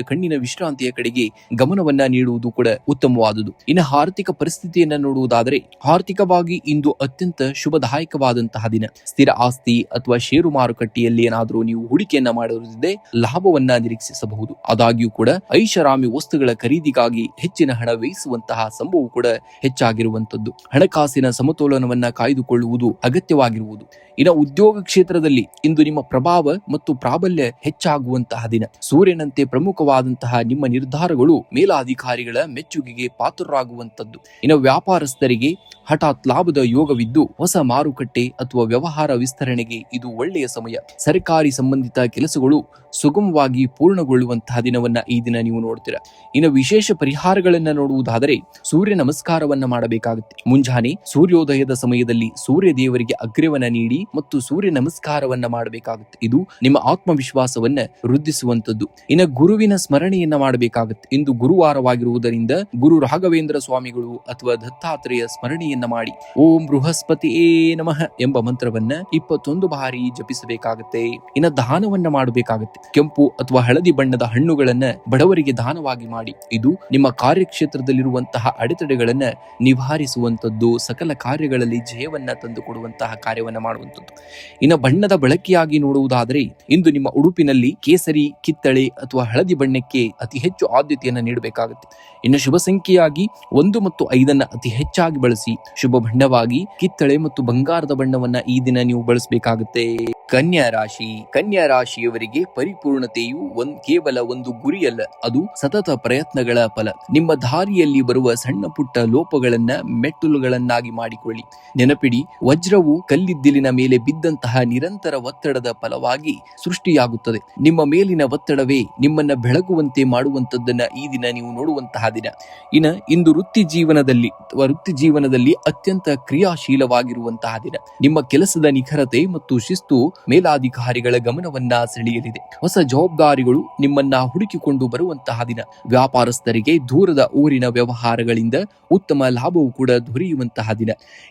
ಕಣ್ಣಿನ ವಿಶ್ರಾಂತಿಯ ಕಡೆಗೆ ಗಮನವನ್ನ ನೀಡುವುದು ಕೂಡ ಉತ್ತಮವಾದುದು. ಇನ್ನು ಆರ್ಥಿಕ ಪರಿಸ್ಥಿತಿಯನ್ನ ನೋಡುವುದಾದರೆ ಆರ್ಥಿಕವಾಗಿ ಇಂದು ಅತ್ಯಂತ ಶುಭದಾಯಕವಾದಂತಹ ದಿನ. ಸ್ಥಿರ ಆಸ್ತಿ ಅಥವಾ ಷೇರು ಮಾರುಕಟ್ಟೆಯಲ್ಲಿ ಏನಾದರೂ ನೀವು ಹೂಡಿಕೆಯನ್ನ ಮಾಡುವುದಿದೆ ಲಾಭವನ್ನ ನಿರೀಕ್ಷಿಸಬಹುದು. ಆದಾಗ್ಯೂ ಕೂಡ ಐಷಾರಾಮಿ ವಸ್ತುಗಳ ಖರೀದಿಗಾಗಿ ಹೆಚ್ಚಿನ ಹಣ ವ್ಯಯಿಸುವಂತಹ ಸಂಭವ ಕೂಡ ಹೆಚ್ಚಾಗಿರುವಂತದ್ದು. ಹಣಕಾಸಿನ ಸಮತೋಲನವನ್ನ ಕಾಯ್ದುಕೊಳ್ಳುವುದು ಅಗತ್ಯವಾಗಿರುವುದು. ಇನ್ನು ಉದ್ಯೋಗ ಕ್ಷೇತ್ರದಲ್ಲಿ ಇಂದು ನಿಮ್ಮ ಪ್ರಭಾವ ಮತ್ತು ಪ್ರಾಬಲ್ಯ ಹೆಚ್ಚಾಗುವಂತಹ ದಿನ. ಸೂರ್ಯನಂತೆ ಪ್ರಮುಖವಾದಂತಹ ನಿಮ್ಮ ನಿರ್ಧಾರಗಳು ಮೇಲಾಧಿಕಾರಿಗಳ ಮೆಚ್ಚುಗೆಗೆ ಪಾತ್ರರಾಗುವಂತದ್ದು. ಇನ್ನು ವ್ಯಾಪಾರಸ್ಥರಿಗೆ ಹಠಾತ್ ಲಾಭದ ಯೋಗವಿದ್ದು ಹೊಸ ಮಾರುಕಟ್ಟೆ ಅಥವಾ ವ್ಯವಹಾರ ವಿಸ್ತರಣೆಗೆ ಇದು ಒಳ್ಳೆಯ ಸಮಯ. ಸರ್ಕಾರಿ ಸಂಬಂಧಿತ ಕೆಲಸಗಳು ಸುಗಮವಾಗಿ ಪೂರ್ಣಗೊಳ್ಳುವಂತಹ ದಿನವನ್ನ ಈ ದಿನ ನೀವು ನೋಡ್ತೀರಾ. ಇನ್ನು ವಿಶೇಷ ಪರಿಹಾರಗಳನ್ನ ನೋಡುವುದಾದರೆ ಸೂರ್ಯ ನಮಸ್ಕಾರವನ್ನ ಮಾಡಬೇಕಾಗುತ್ತೆ. ಮುಂಜಾನೆ ಸೂರ್ಯೋದಯದ ಸಮಯದಲ್ಲಿ ಸೂರ್ಯ ದೇವರಿಗೆ ಅಗ್ರ್ಯವನ್ನ ನೀಡಿ ಮತ್ತು ಸೂರ್ಯ ನಮಸ್ಕಾರವನ್ನ ಮಾಡಬೇಕಾಗುತ್ತೆ. ಇದು ನಿಮ್ಮ ಆತ್ಮವಿಶ್ವಾಸವನ್ನ ವೃದ್ಧಿಸುವಂತದ್ದು. ಇನ್ನು ಗುರುವಿನ ಸ್ಮರಣೆಯನ್ನ ಮಾಡಬೇಕಾಗುತ್ತೆ. ಇಂದು ಗುರುವಾರವಾಗಿರುವುದರಿಂದ ಗುರು ರಾಘವೇಂದ್ರ ಸ್ವಾಮಿಗಳು ಅಥವಾ ದತ್ತಾತ್ರೇಯ ಸ್ಮರಣೆಯನ್ನ ಮಾಡಿ ಓಂ ಬೃಹಸ್ಪತಿಯೇ ನಮಃ ಎಂಬ ಮಂತ್ರವನ್ನ 21 ಬಾರಿ ಜಪಿಸಬೇಕಾಗುತ್ತೆ. ಇನ್ನು ದಾನವನ್ನ ಮಾಡಬೇಕಾಗುತ್ತೆ. ಕೆಂಪು ಅಥವಾ ಹಳದಿ ಬಣ್ಣದ ಹಣ್ಣುಗಳನ್ನ ಬಡವರಿಗೆ ದಾನವಾಗಿ ಮಾಡಿ. ಇದು ನಿಮ್ಮ ಕಾರ್ಯಕ್ಷೇತ್ರದಲ್ಲಿರುವಂತಹ ಅಡೆತಡೆಗಳನ್ನ ನಿವಾರಿಸುವಂತದ್ದು, ಸಕಲ ಕಾರ್ಯಗಳಲ್ಲಿ ಜಯವನ್ನ ತಂದುಕೊಡುವಂತಹ ಕಾರ್ಯವನ್ನ ಮಾಡುವಂತದ್ದು. ಇನ್ನು ಬಣ್ಣದ ಬಳಕೆಯಾಗಿ ನೋಡುವುದಾದರೆ ಇಂದು ನಿಮ್ಮ ಉಡುಪಿನಲ್ಲಿ ಕೇಸರಿ, ಕಿತ್ತಳೆ ಅಥವಾ ಹಳದಿ ಬಣ್ಣಕ್ಕೆ ಅತಿ ಹೆಚ್ಚು ಆದ್ಯತೆಯನ್ನು ನೀಡಬೇಕಾಗುತ್ತೆ. ಇನ್ನು ಶುಭ ಸಂಖ್ಯೆಯಾಗಿ 1 ಮತ್ತು 5 ಅತಿ ಹೆಚ್ಚಾಗಿ ಬಳಸಿ. ಶುಭ ಬಣ್ಣವಾಗಿ ಕಿತ್ತಳೆ ಮತ್ತು ಬಂಗಾರದ ಬಣ್ಣವನ್ನ ಈ ದಿನ ನೀವು ಬಳಸಬೇಕಾಗುತ್ತೆ. ಕನ್ಯಾ ರಾಶಿಯವರಿಗೆ ಪರಿಪೂರ್ಣತೆಯು ಕೇವಲ ಒಂದು ಗುರಿಯಲ್ಲ, ಅದು ಸತತ ಪ್ರಯತ್ನಗಳ ಫಲ. ನಿಮ್ಮ ದಾರಿಯಲ್ಲಿ ಬರುವ ಸಣ್ಣ ಪುಟ್ಟ ಲೋಪಗಳನ್ನ ಮೆಟ್ಟಲುಗಳನ್ನಾಗಿ ಮಾಡಿಕೊಳ್ಳಿ. ನೆನಪಿಡಿ, ವಜ್ರವು ಕಲ್ಲಿದ್ದಿಲಿನ ಮೇಲೆ ಬಿದ್ದಂತಹ ನಿರಂತರ ಒತ್ತಡದ ಫಲವಾಗಿ ಸೃಷ್ಟಿಯಾಗುತ್ತದೆ. ನಿಮ್ಮ ಮೇಲಿನ ಒತ್ತಡವೇ ನಿಮ್ಮನ್ನ ಬೆಳಗುವಂತೆ ಮಾಡುವಂತದ್ದನ್ನ ಈ ದಿನ ನೀವು ನೋಡುವಂತಹ ದಿನ. ಇಂದು ವೃತ್ತಿ ಜೀವನದಲ್ಲಿ ಅತ್ಯಂತ ಕ್ರಿಯಾಶೀಲವಾಗಿರುವಂತಹ ದಿನ. ನಿಮ್ಮ ಕೆಲಸದ ನಿಖರತೆ ಮತ್ತು ಶಿಸ್ತು ಮೇಲಾಧಿಕಾರಿಗಳ ಗಮನವನ್ನ ಸೆಳೆಯಲಿದೆ. ಹೊಸ ಜವಾಬ್ದಾರಿಗಳು ನಿಮ್ಮನ್ನ ಹುಡುಕಿಕೊಂಡು ಬರುವಂತಹ ದಿನ. ವ್ಯಾಪಾರಸ್ಥರಿಗೆ ದೂರದ ಊರಿನ ವ್ಯವಹಾರಗಳಿಂದ ಉತ್ತಮ ಲಾಭವು ಕೂಡ ದೊರೆಯುವಂತಹ ದಿನ.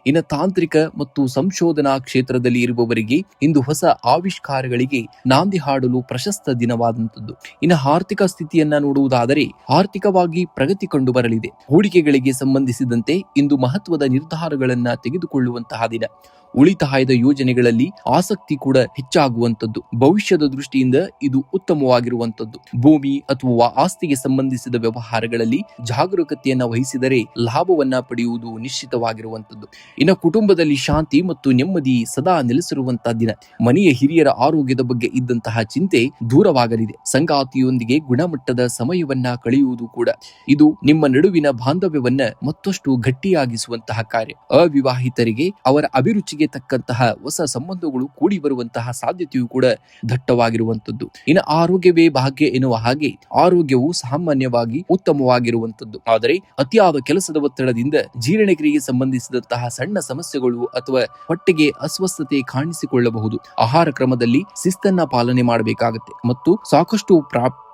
ಇನ್ನು ತಾಂತ್ರಿಕ ಮತ್ತು ಸಂಶೋಧನಾ ಕ್ಷೇತ್ರದಲ್ಲಿ ಇರುವವರಿಗೆ ಇಂದು ಹೊಸ ಆವಿಷ್ಕಾರಗಳಿಗೆ ನಾಂದಿ ಹಾಡಲು ಪ್ರಶಸ್ತ ದಿನವಾದಂಥದ್ದು. ಇನ್ನು ಆರ್ಥಿಕ ಸ್ಥಿತಿಯನ್ನ ನೋಡುವುದಾದರೆ ಆರ್ಥಿಕವಾಗಿ ಪ್ರಗತಿ ಕಂಡು ಬರಲಿದೆ. ಹೂಡಿಕೆಗಳಿಗೆ ಸಂಬಂಧಿಸಿದಂತೆ ಇಂದು ಮಹತ್ವದ ನಿರ್ಧಾರಗಳನ್ನ ತೆಗೆದುಕೊಳ್ಳುವಂತಹ ದಿನ. ಉಳಿತಾಯದ ಯೋಜನೆಗಳಲ್ಲಿ ಆಸಕ್ತಿ ಕೂಡ ಹೆಚ್ಚಾಗುವಂತದ್ದು. ಭವಿಷ್ಯದ ದೃಷ್ಟಿಯಿಂದ ಇದು ಉತ್ತಮವಾಗಿರುವಂತದ್ದು. ಭೂಮಿ ಅಥವಾ ಆಸ್ತಿಗೆ ಸಂಬಂಧಿಸಿದ ವ್ಯವಹಾರಗಳಲ್ಲಿ ಜಾಗರೂಕತೆಯನ್ನ ವಹಿಸಿದರೆ ಲಾಭವನ್ನ ಪಡೆಯುವುದು ನಿಶ್ಚಿತವಾಗಿರುವಂತದ್ದು. ಇನ್ನು ಕುಟುಂಬದಲ್ಲಿ ಶಾಂತಿ ಮತ್ತು ನೆಮ್ಮದಿ ಸದಾ ನೆಲೆಸಿರುವಂತಹ ದಿನ. ಮನೆಯ ಹಿರಿಯರ ಆರೋಗ್ಯದ ಬಗ್ಗೆ ಇದ್ದಂತಹ ಚಿಂತೆ ದೂರವಾಗಲಿದೆ. ಸಂಗಾತಿಯೊಂದಿಗೆ ಗುಣಮಟ್ಟದ ಸಮಯವನ್ನ ಕಳೆಯುವುದು ಕೂಡ. ಇದು ನಿಮ್ಮ ನಡುವಿನ ಬಾಂಧವ್ಯವನ್ನ ಮತ್ತಷ್ಟು ಗಟ್ಟಿಯಾಗಿಸುವಂತಹ ಕಾರ್ಯ. ಅವಿವಾಹಿತರಿಗೆ ಅವರ ಅಭಿರುಚಿಗೆ ತಕ್ಕಂತಹ ಹೊಸ ಸಂಬಂಧಗಳು ಕೂಡಿ ಬರುವಂತಹ ಮಾಡುವಂತಹ ಸಾಧ್ಯತೆಯೂ ಕೂಡ ದಟ್ಟವಾಗಿರುವಂತದ್ದು. ಇನ್ನು ಆರೋಗ್ಯವೇ ಭಾಗ್ಯ ಎನ್ನುವ ಹಾಗೆ ಆರೋಗ್ಯವು ಸಾಮಾನ್ಯವಾಗಿ ಉತ್ತಮವಾಗಿರುವಂತದ್ದು. ಆದರೆ ಅತಿಯಾದ ಕೆಲಸದ ಒತ್ತಡದಿಂದ ಜೀರ್ಣಕ್ರಿಯೆಗೆ ಸಂಬಂಧಿಸಿದಂತಹ ಸಣ್ಣ ಸಮಸ್ಯೆಗಳು ಅಥವಾ ಹೊಟ್ಟೆಗೆ ಅಸ್ವಸ್ಥತೆ ಕಾಣಿಸಿಕೊಳ್ಳಬಹುದು. ಆಹಾರ ಕ್ರಮದಲ್ಲಿ ಶಿಸ್ತನ್ನ ಪಾಲನೆ ಮಾಡಬೇಕಾಗುತ್ತೆ ಮತ್ತು ಸಾಕಷ್ಟು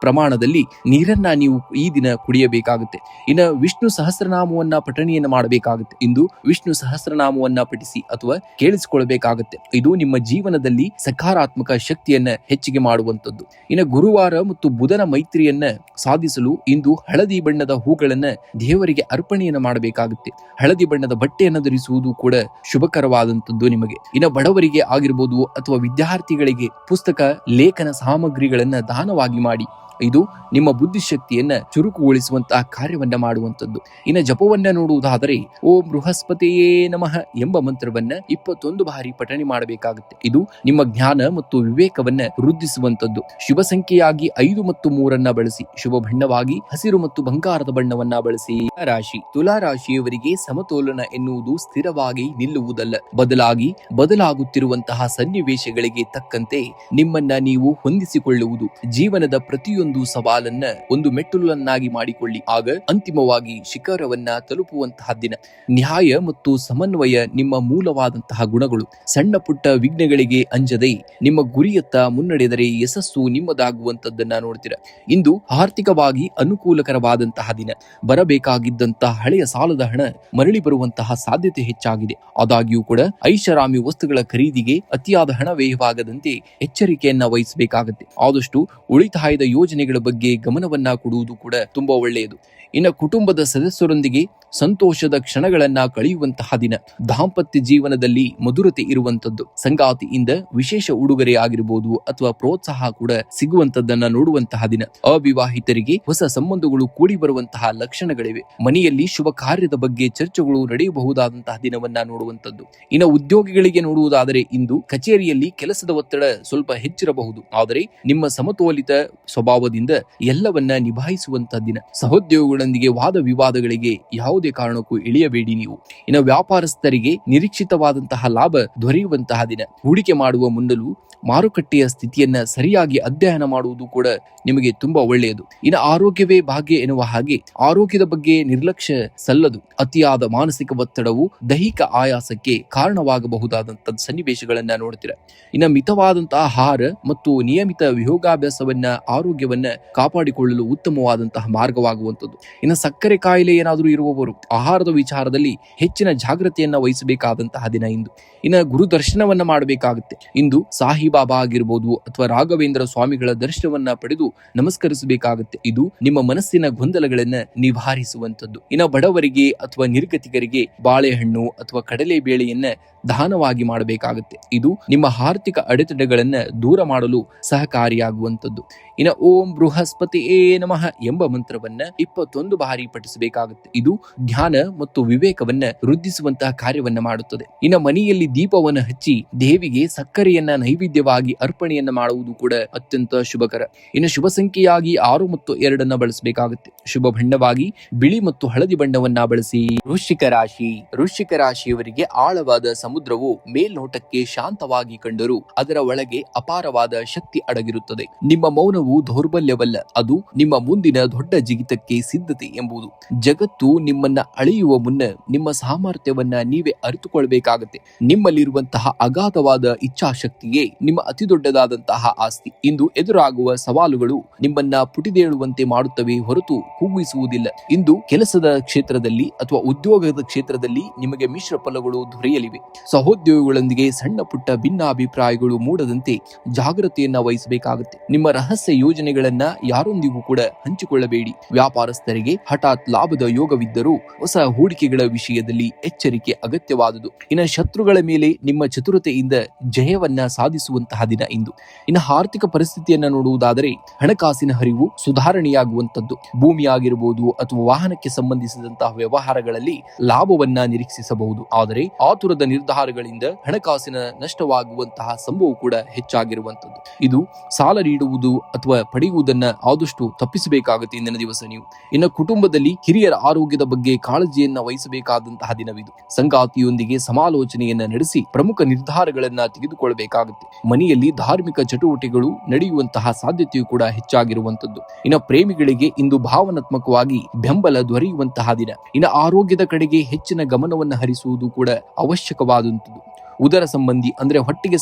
ಪ್ರಮಾಣದಲ್ಲಿ ನೀರನ್ನ ನೀವು ಈ ದಿನ ಕುಡಿಯಬೇಕಾಗುತ್ತೆ. ಇನ್ನು ವಿಷ್ಣು ಸಹಸ್ರನಾಮವನ್ನ ಪಠಣೆಯನ್ನ ಮಾಡಬೇಕಾಗುತ್ತೆ. ಇಂದು ವಿಷ್ಣು ಸಹಸ್ರನಾಮವನ್ನ ಪಠಿಸಿ ಅಥವಾ ಕೇಳಿಸಿಕೊಳ್ಬೇಕಾಗುತ್ತೆ. ಇದು ನಿಮ್ಮ ಜೀವನದಲ್ಲಿ ಸಕಾರಾತ್ಮಕ ಶಕ್ತಿಯನ್ನ ಹೆಚ್ಚಿಗೆ ಮಾಡುವಂತದ್ದು. ಇನ್ನು ಗುರುವಾರ ಮತ್ತು ಬುಧನ ಮೈತ್ರಿಯನ್ನ ಸಾಧಿಸಲು ಇಂದು ಹಳದಿ ಬಣ್ಣದ ಹೂಗಳನ್ನ ದೇವರಿಗೆ ಅರ್ಪಣೆಯನ್ನ ಮಾಡಬೇಕಾಗುತ್ತೆ. ಹಳದಿ ಬಣ್ಣದ ಬಟ್ಟೆಯನ್ನು ಧರಿಸುವುದು ಕೂಡ ಶುಭಕರವಾದಂತದ್ದು ನಿಮಗೆ. ಇನ್ನು ಬಡವರಿಗೆ ಆಗಿರ್ಬೋದು ಅಥವಾ ವಿದ್ಯಾರ್ಥಿಗಳಿಗೆ ಪುಸ್ತಕ ಲೇಖನ ಸಾಮಗ್ರಿಗಳನ್ನ ದಾನವಾಗಿ ಮಾಡಿ. ಇದು ನಿಮ್ಮ ಬುದ್ಧಿಶಕ್ತಿಯನ್ನ ಚುರುಕುಗೊಳಿಸುವಂತಹ ಕಾರ್ಯವನ್ನ ಮಾಡುವಂತದ್ದು. ಇನ್ನು ಜಪವನ್ನ ನೋಡುವುದಾದರೆ ಓಂ ಬೃಹಸ್ಪತಿಯೇ ನಮಃ ಎಂಬ ಮಂತ್ರವನ್ನ 21 ಬಾರಿ ಪಠಣೆ ಮಾಡಬೇಕಾಗುತ್ತೆ. ಇದು ನಿಮ್ಮ ಜ್ಞಾನ ಮತ್ತು ವಿವೇಕವನ್ನ ವೃದ್ಧಿಸುವಂತದ್ದು. ಶುಭ ಸಂಖ್ಯೆಯಾಗಿ 5 ಮತ್ತು 3 ಬಳಸಿ. ಶುಭ ಬಣ್ಣವಾಗಿ ಹಸಿರು ಮತ್ತು ಬಂಗಾರದ ಬಣ್ಣವನ್ನ ಬಳಸಿ. ರಾಶಿ ತುಲಾ ರಾಶಿಯವರಿಗೆ ಸಮತೋಲನ ಎನ್ನುವುದು ಸ್ಥಿರವಾಗಿ ನಿಲ್ಲುವುದಲ್ಲ, ಬದಲಾಗಿ ಬದಲಾಗುತ್ತಿರುವಂತಹ ಸನ್ನಿವೇಶಗಳಿಗೆ ತಕ್ಕಂತೆ ನಿಮ್ಮನ್ನ ನೀವು ಹೊಂದಿಸಿಕೊಳ್ಳುವುದು. ಜೀವನದ ಪ್ರತಿಯೊಂದು ಸವಾಲನ್ನ ಒಂದು ಮೆಟ್ಟಲನ್ನಾಗಿ ಮಾಡಿಕೊಳ್ಳಿ. ಆಗ ಅಂತಿಮವಾಗಿ ಶಿಖರವನ್ನ ತಲುಪುವಂತಹ ದಿನ. ನ್ಯಾಯ ಮತ್ತು ಸಮನ್ವಯ ನಿಮ್ಮ ಮೂಲವಾದಂತಹ ಗುಣಗಳು. ಸಣ್ಣ ಪುಟ್ಟ ವಿಘ್ನಗಳಿಗೆ ಅಂಜದೆ ನಿಮ್ಮ ಗುರಿಯತ್ತ ಮುನ್ನಡೆದರೆ ಯಶಸ್ಸು ನಿಮ್ಮದಾಗುವಂತದ್ದನ್ನ ನೋಡ್ತೀರಾ. ಇಂದು ಆರ್ಥಿಕವಾಗಿ ಅನುಕೂಲಕರವಾದಂತಹ ದಿನ. ಬರಬೇಕಾಗಿದ್ದಂತಹ ಹಳೆಯ ಸಾಲದ ಹಣ ಮರಳಿ ಬರುವಂತಹ ಸಾಧ್ಯತೆ ಹೆಚ್ಚಾಗಿದೆ. ಆದಾಗ್ಯೂ ಕೂಡ ಐಷಾರಾಮಿ ವಸ್ತುಗಳ ಖರೀದಿಗೆ ಅತಿಯಾದ ಹಣ ವ್ಯಯವಾಗದಂತೆ ಎಚ್ಚರಿಕೆಯನ್ನ ವಹಿಸಬೇಕಾಗುತ್ತೆ. ಆದಷ್ಟು ಉಳಿತಾಯದ ಯೋಜನೆಗಳ ಬಗ್ಗೆ ಗಮನವನ್ನ ಕೊಡುವುದು ಕೂಡ ತುಂಬಾ ಒಳ್ಳೆಯದು. ಇನ್ನು ಕುಟುಂಬದ ಸದಸ್ಯರೊಂದಿಗೆ ಸಂತೋಷದ ಕ್ಷಣಗಳನ್ನ ಕಳೆಯುವಂತಹ ದಿನ. ದಾಂಪತ್ಯ ಜೀವನದಲ್ಲಿ ಮಧುರತೆ ಇರುವಂತದ್ದು. ಸಂಗಾತಿಯಿಂದ ವಿಶೇಷ ಉಡುಗೊರೆ ಆಗಿರಬಹುದು ಅಥವಾ ಪ್ರೋತ್ಸಾಹ ಕೂಡ ಸಿಗುವಂತದ್ದನ್ನ ನೋಡುವಂತಹ ದಿನ. ಅವಿವಾಹಿತರಿಗೆ ಹೊಸ ಸಂಬಂಧಗಳು ಕೂಡಿ ಬರುವಂತಹ ಲಕ್ಷಣಗಳಿವೆ. ಮನೆಯಲ್ಲಿ ಶುಭ ಕಾರ್ಯದ ಬಗ್ಗೆ ಚರ್ಚೆಗಳು ನಡೆಯಬಹುದಾದಂತಹ ದಿನವನ್ನ ನೋಡುವಂತದ್ದು. ಇನ್ನು ಉದ್ಯೋಗಿಗಳಿಗೆ ನೋಡುವುದಾದರೆ ಇಂದು ಕಚೇರಿಯಲ್ಲಿ ಕೆಲಸದ ಒತ್ತಡ ಸ್ವಲ್ಪ ಹೆಚ್ಚಿರಬಹುದು. ಆದರೆ ನಿಮ್ಮ ಸಮತೋಲಿತ ಸ್ವಭಾವದಿಂದ ಎಲ್ಲವನ್ನ ನಿಭಾಯಿಸುವಂತಹ ದಿನ. ಸಹೋದ್ಯೋಗಿಗಳೊಂದಿಗೆ ವಾದ ವಿವಾದಗಳಿಗೆ ಯಾವುದೇ ಕಾರಣಕ್ಕೂ ಇಳಿಯಬೇಡಿ ನೀವು. ಇನ್ನು ವ್ಯಾಪಾರಸ್ಥರಿಗೆ ನಿರೀಕ್ಷಿತವಾದಂತಹ ಲಾಭ ದೊರೆಯುವಂತಹ ದಿನ. ಹೂಡಿಕೆ ಮಾಡುವ ಮುನ್ನಲು ಮಾರುಕಟ್ಟೆಯ ಸ್ಥಿತಿಯನ್ನ ಸರಿಯಾಗಿ ಅಧ್ಯಯನ ಮಾಡುವುದು ಕೂಡ ನಿಮಗೆ ತುಂಬಾ ಒಳ್ಳೆಯದು. ಇನ್ನು ಆರೋಗ್ಯವೇ ಭಾಗ್ಯ ಎನ್ನುವ ಹಾಗೆ ಆರೋಗ್ಯದ ಬಗ್ಗೆ ನಿರ್ಲಕ್ಷ್ಯ ಸಲ್ಲದು. ಅತಿಯಾದ ಮಾನಸಿಕ ಒತ್ತಡವು ದೈಹಿಕ ಆಯಾಸಕ್ಕೆ ಕಾರಣವಾಗಬಹುದಾದಂತಹ ಸನ್ನಿವೇಶಗಳನ್ನ ನೋಡ್ತೀರಾ. ಇನ್ನು ಮಿತವಾದಂತಹ ಆಹಾರ ಮತ್ತು ನಿಯಮಿತ ಯೋಗಾಭ್ಯಾಸವನ್ನ ಆರೋಗ್ಯವನ್ನ ಕಾಪಾಡಿಕೊಳ್ಳಲು ಉತ್ತಮವಾದಂತಹ ಮಾರ್ಗವಾಗುವಂಥದ್ದು. ಇನ್ನು ಸಕ್ಕರೆ ಕಾಯಿಲೆ ಏನಾದರೂ ಇರುವವರು ಆಹಾರದ ವಿಚಾರದಲ್ಲಿ ಹೆಚ್ಚಿನ ಜಾಗೃತಿಯನ್ನ ವಹಿಸಬೇಕಾದಂತಹ ದಿನ ಇಂದು. ಇನ್ನು ಗುರು ದರ್ಶನವನ್ನ ಮಾಡಬೇಕಾಗುತ್ತೆ. ಇಂದು ಸಾಹಿಬಾಬಾ ಆಗಿರ್ಬೋದು ಅಥವಾ ರಾಘವೇಂದ್ರ ಸ್ವಾಮಿಗಳ ದರ್ಶನವನ್ನ ಪಡೆದು ನಮಸ್ಕರಿಸಬೇಕಾಗುತ್ತೆ. ಇದು ನಿಮ್ಮ ಮನಸ್ಸಿನ ಗೊಂದಲಗಳನ್ನ ನಿವಾರಿಸುವಂತದ್ದು. ಇನ್ನು ಬಡವರಿಗೆ ಅಥವಾ ನಿರ್ಗತಿಕರಿಗೆ ಬಾಳೆಹಣ್ಣು ಅಥವಾ ಕಡಲೆ ಬೇಳೆಯನ್ನ ದಾನವಾಗಿ ಮಾಡಬೇಕಾಗುತ್ತೆ. ಇದು ನಿಮ್ಮ ಆರ್ಥಿಕ ಅಡೆತಡೆಗಳನ್ನ ದೂರ ಮಾಡಲು ಸಹಕಾರಿಯಾಗುವಂತದ್ದು. ಇನ್ನು ಓಂ ಬೃಹಸ್ಪತಿಯೇ ನಮಃ ಎಂಬ ಮಂತ್ರವನ್ನ 21 ಬಾರಿ ಪಠಿಸಬೇಕಾಗುತ್ತೆ. ಇದು ಧ್ಯಾನ ಮತ್ತು ವಿವೇಕವನ್ನ ವೃದ್ಧಿಸುವಂತಹ ಕಾರ್ಯವನ್ನ ಮಾಡುತ್ತದೆ. ಇನ್ನು ಮನೆಯಲ್ಲಿ ದೀಪವನ್ನ ಹಚ್ಚಿ ದೇವಿಗೆ ಸಕ್ಕರೆಯನ್ನ ನೈವೇದ್ಯವಾಗಿ ಅರ್ಪಣೆಯನ್ನ ಮಾಡುವುದು ಕೂಡ ಅತ್ಯಂತ ಶುಭಕರ. ಇನ್ನು ಶುಭ ಸಂಖ್ಯೆಯಾಗಿ 6 ಮತ್ತು 2 ಬಳಸಬೇಕಾಗುತ್ತೆ. ಶುಭ ಬಣ್ಣವಾಗಿ ಬಿಳಿ ಮತ್ತು ಹಳದಿ ಬಣ್ಣವನ್ನ ಬಳಸಿ. ವೃಶ್ಚಿಕ ರಾಶಿಯವರಿಗೆ ಆಳವಾದ ಸಮುದ್ರವು ಮೇಲ್ನೋಟಕ್ಕೆ ಶಾಂತವಾಗಿ ಕಂಡರೂ ಅದರ ಒಳಗೆ ಅಪಾರವಾದ ಶಕ್ತಿ ಅಡಗಿರುತ್ತದೆ. ನಿಮ್ಮ ಮೌನವು ದೌರ್ಬಲ್ಯವಲ್ಲ, ಅದು ನಿಮ್ಮ ಮುಂದಿನ ದೊಡ್ಡ ಜಿಗಿತಕ್ಕೆ ಸಿದ್ಧತೆ ಎಂಬುದು. ಜಗತ್ತು ನಿಮ್ಮನ್ನ ಅಳೆಯುವ ಮುನ್ನ ನಿಮ್ಮ ಸಾಮರ್ಥ್ಯವನ್ನ ನೀವೇ ಅರಿತುಕೊಳ್ಬೇಕಾಗತ್ತೆ. ನಿಮ್ಮಲ್ಲಿರುವಂತಹ ಅಗಾಧವಾದ ಇಚ್ಛಾಶಕ್ತಿಯೇ ನಿಮ್ಮ ಅತಿ ದೊಡ್ಡದಾದಂತಹ ಆಸ್ತಿ. ಇಂದು ಎದುರಾಗುವ ಸವಾಲುಗಳು ನಿಮ್ಮನ್ನ ಪುಟಿದೇಳುವಂತೆ ಮಾಡುತ್ತವೆ ಹೊರತು ಕೂಗಿಸುವುದಿಲ್ಲ. ಇಂದು ಕೆಲಸದ ಕ್ಷೇತ್ರದಲ್ಲಿ ಅಥವಾ ಉದ್ಯೋಗದ ಕ್ಷೇತ್ರದಲ್ಲಿ ನಿಮಗೆ ಮಿಶ್ರ ಫಲಗಳು ದೊರೆಯಲಿವೆ. ಸಹೋದ್ಯೋಗಿಗಳೊಂದಿಗೆ ಸಣ್ಣ ಪುಟ್ಟ ಭಿನ್ನಾಭಿಪ್ರಾಯಗಳು ಮೂಡದಂತೆ ಜಾಗೃತಿಯನ್ನ ವಹಿಸಬೇಕಾಗುತ್ತೆ. ನಿಮ್ಮ ರಹಸ್ಯ ಯೋಜನೆಗಳನ್ನ ಯಾರೊಂದಿಗೂ ಕೂಡ ಹಂಚಿಕೊಳ್ಳಬೇಡಿ. ವ್ಯಾಪಾರಸ್ಥರಿಗೆ ಹಠಾತ್ ಲಾಭದ ಯೋಗವಿದ್ದರೂ ಹೊಸ ಹೂಡಿಕೆಗಳ ವಿಷಯದಲ್ಲಿ ಎಚ್ಚರಿಕೆ ಅಗತ್ಯವಾದುದು. ಇನ್ನು ಶತ್ರುಗಳ ಮೇಲೆ ನಿಮ್ಮ ಚತುರತೆಯಿಂದ ಜಯವನ್ನ ಸಾಧಿಸುವಂತಹ ದಿನ ಇಂದು. ಇನ್ನು ಆರ್ಥಿಕ ಪರಿಸ್ಥಿತಿಯನ್ನ ನೋಡುವುದಾದರೆ ಹಣಕಾಸಿನ ಹರಿವು ಸುಧಾರಣೆಯಾಗುವಂತದ್ದು. ಭೂಮಿ ಆಗಿರಬಹುದು ಅಥವಾ ವಾಹನಕ್ಕೆ ಸಂಬಂಧಿಸಿದಂತಹ ವ್ಯವಹಾರಗಳಲ್ಲಿ ಲಾಭವನ್ನ ನಿರೀಕ್ಷಿಸಬಹುದು. ಆದರೆ ಆತುರದ ನಿರ್ಧಾರಗಳಿಂದ ಹಣಕಾಸಿನ ನಷ್ಟವಾಗುವಂತಹ ಸಂಭವ ಕೂಡ ಹೆಚ್ಚಾಗಿರುವಂತದ್ದು. ಇದು ಸಾಲ ನೀಡುವುದು ಅಥವಾ ಪಡೆಯುವುದನ್ನ ಆದಷ್ಟು ತಪ್ಪಿಸಬೇಕಾಗುತ್ತೆ ಇಂದಿನ ದಿವಸ ನೀವು. ಇನ್ನು ಕುಟುಂಬದಲ್ಲಿ ಹಿರಿಯರ ಆರೋಗ್ಯದ ಬಗ್ಗೆ ಬಗ್ಗೆ ಕಾಳಜಿಯನ್ನ ವಹಿಸಬೇಕಾದಂತಹ ದಿನವಿದು. ಸಂಗಾತಿಯೊಂದಿಗೆ ಸಮಾಲೋಚನೆಯನ್ನ ನಡೆಸಿ ಪ್ರಮುಖ ನಿರ್ಧಾರಗಳನ್ನ ತೆಗೆದುಕೊಳ್ಳಬೇಕಾಗುತ್ತೆ. ಮನೆಯಲ್ಲಿ ಧಾರ್ಮಿಕ ಚಟುವಟಿಕೆಗಳು ನಡೆಯುವಂತಹ ಸಾಧ್ಯತೆಯು ಕೂಡ ಹೆಚ್ಚಾಗಿರುವಂತದ್ದು. ಇನ್ನು ಪ್ರೇಮಿಗಳಿಗೆ ಇಂದು ಭಾವನಾತ್ಮಕವಾಗಿ ಬೆಂಬಲ ದೊರೆಯುವಂತಹ ದಿನ. ಇನ್ನು ಆರೋಗ್ಯದ ಕಡೆಗೆ ಹೆಚ್ಚಿನ ಗಮನವನ್ನು ಹರಿಸುವುದು ಕೂಡ ಅವಶ್ಯಕವಾದಂಥದ್ದು. ಉದರ ಸಂಬಂಧಿ ಅಂದ್ರೆ ಹೊಟ್ಟೆಗೆ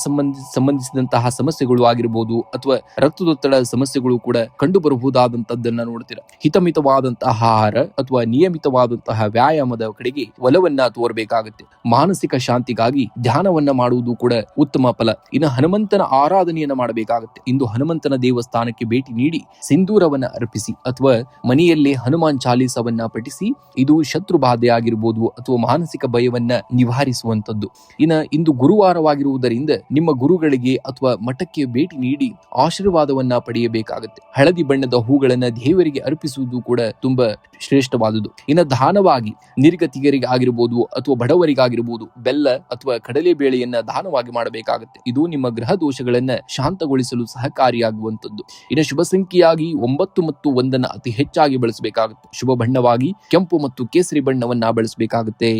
ಸಂಬಂಧಿಸಿದಂತಹ ಸಮಸ್ಯೆಗಳು ಆಗಿರಬಹುದು ಅಥವಾ ರಕ್ತದೊತ್ತಡ ಸಮಸ್ಯೆಗಳು ಕೂಡ ಕಂಡು ಬರಬಹುದಾದಂತದ್ದನ್ನ ನೋಡ್ತೀರಾ. ಹಿತಮಿತವಾದಂತಹ ಆಹಾರ ಅಥವಾ ನಿಯಮಿತವಾದಂತಹ ವ್ಯಾಯಾಮದ ಕಡೆಗೆ ಒಲವನ್ನ ತೋರಬೇಕಾಗುತ್ತೆ. ಮಾನಸಿಕ ಶಾಂತಿಗಾಗಿ ಧ್ಯಾನವನ್ನ ಮಾಡುವುದು ಕೂಡ ಉತ್ತಮ ಫಲ. ಇನ್ನು ಹನುಮಂತನ ಆರಾಧನೆಯನ್ನ ಮಾಡಬೇಕಾಗುತ್ತೆ. ಇಂದು ಹನುಮಂತನ ದೇವಸ್ಥಾನಕ್ಕೆ ಭೇಟಿ ನೀಡಿ ಸಿಂಧೂರವನ್ನ ಅರ್ಪಿಸಿ ಅಥವಾ ಮನೆಯಲ್ಲೇ ಹನುಮಾನ್ ಚಾಲೀಸವನ್ನ ಪಠಿಸಿ ಇದು ಶತ್ರು ಬಾಧೆ ಆಗಿರಬಹುದು ಅಥವಾ ಮಾನಸಿಕ ಭಯವನ್ನ ನಿವಾರಿಸುವಂತದ್ದು. ಇಂದು ಗುರುವಾರವಾಗಿರುವುದರಿಂದ ನಿಮ್ಮ ಗುರುಗಳಿಗೆ ಅಥವಾ ಮಠಕ್ಕೆ ಭೇಟಿ ನೀಡಿ ಆಶೀರ್ವಾದವನ್ನ ಪಡೆಯಬೇಕಾಗುತ್ತೆ. ಹಳದಿ ಬಣ್ಣದ ಹೂಗಳನ್ನ ದೇವರಿಗೆ ಅರ್ಪಿಸುವುದು ಕೂಡ ತುಂಬಾ ಶ್ರೇಷ್ಠವಾದುದು. ಇನ್ನು ದಾನವಾಗಿ ನಿರ್ಗತಿಗರಿಗೆ ಆಗಿರಬಹುದು ಅಥವಾ ಬಡವರಿಗಾಗಿರಬಹುದು ಬೆಲ್ಲ ಅಥವಾ ಕಡಲೆ ಬೇಳೆಯನ್ನ ದಾನವಾಗಿ ಮಾಡಬೇಕಾಗುತ್ತೆ. ಇದು ನಿಮ್ಮ ಗ್ರಹ ದೋಷಗಳನ್ನ ಶಾಂತಗೊಳಿಸಲು ಸಹಕಾರಿಯಾಗುವಂತದ್ದು. ಇನ್ನು ಶುಭ ಸಂಖ್ಯೆಯಾಗಿ 9 ಮತ್ತು 1 ಅತಿ ಹೆಚ್ಚಾಗಿ ಬಳಸಬೇಕಾಗುತ್ತೆ. ಶುಭ ಬಣ್ಣವಾಗಿ ಕೆಂಪು ಮತ್ತು ಕೇಸರಿ ಬಣ್ಣವನ್ನ ಬಳಸಬೇಕಾಗುತ್ತೆ.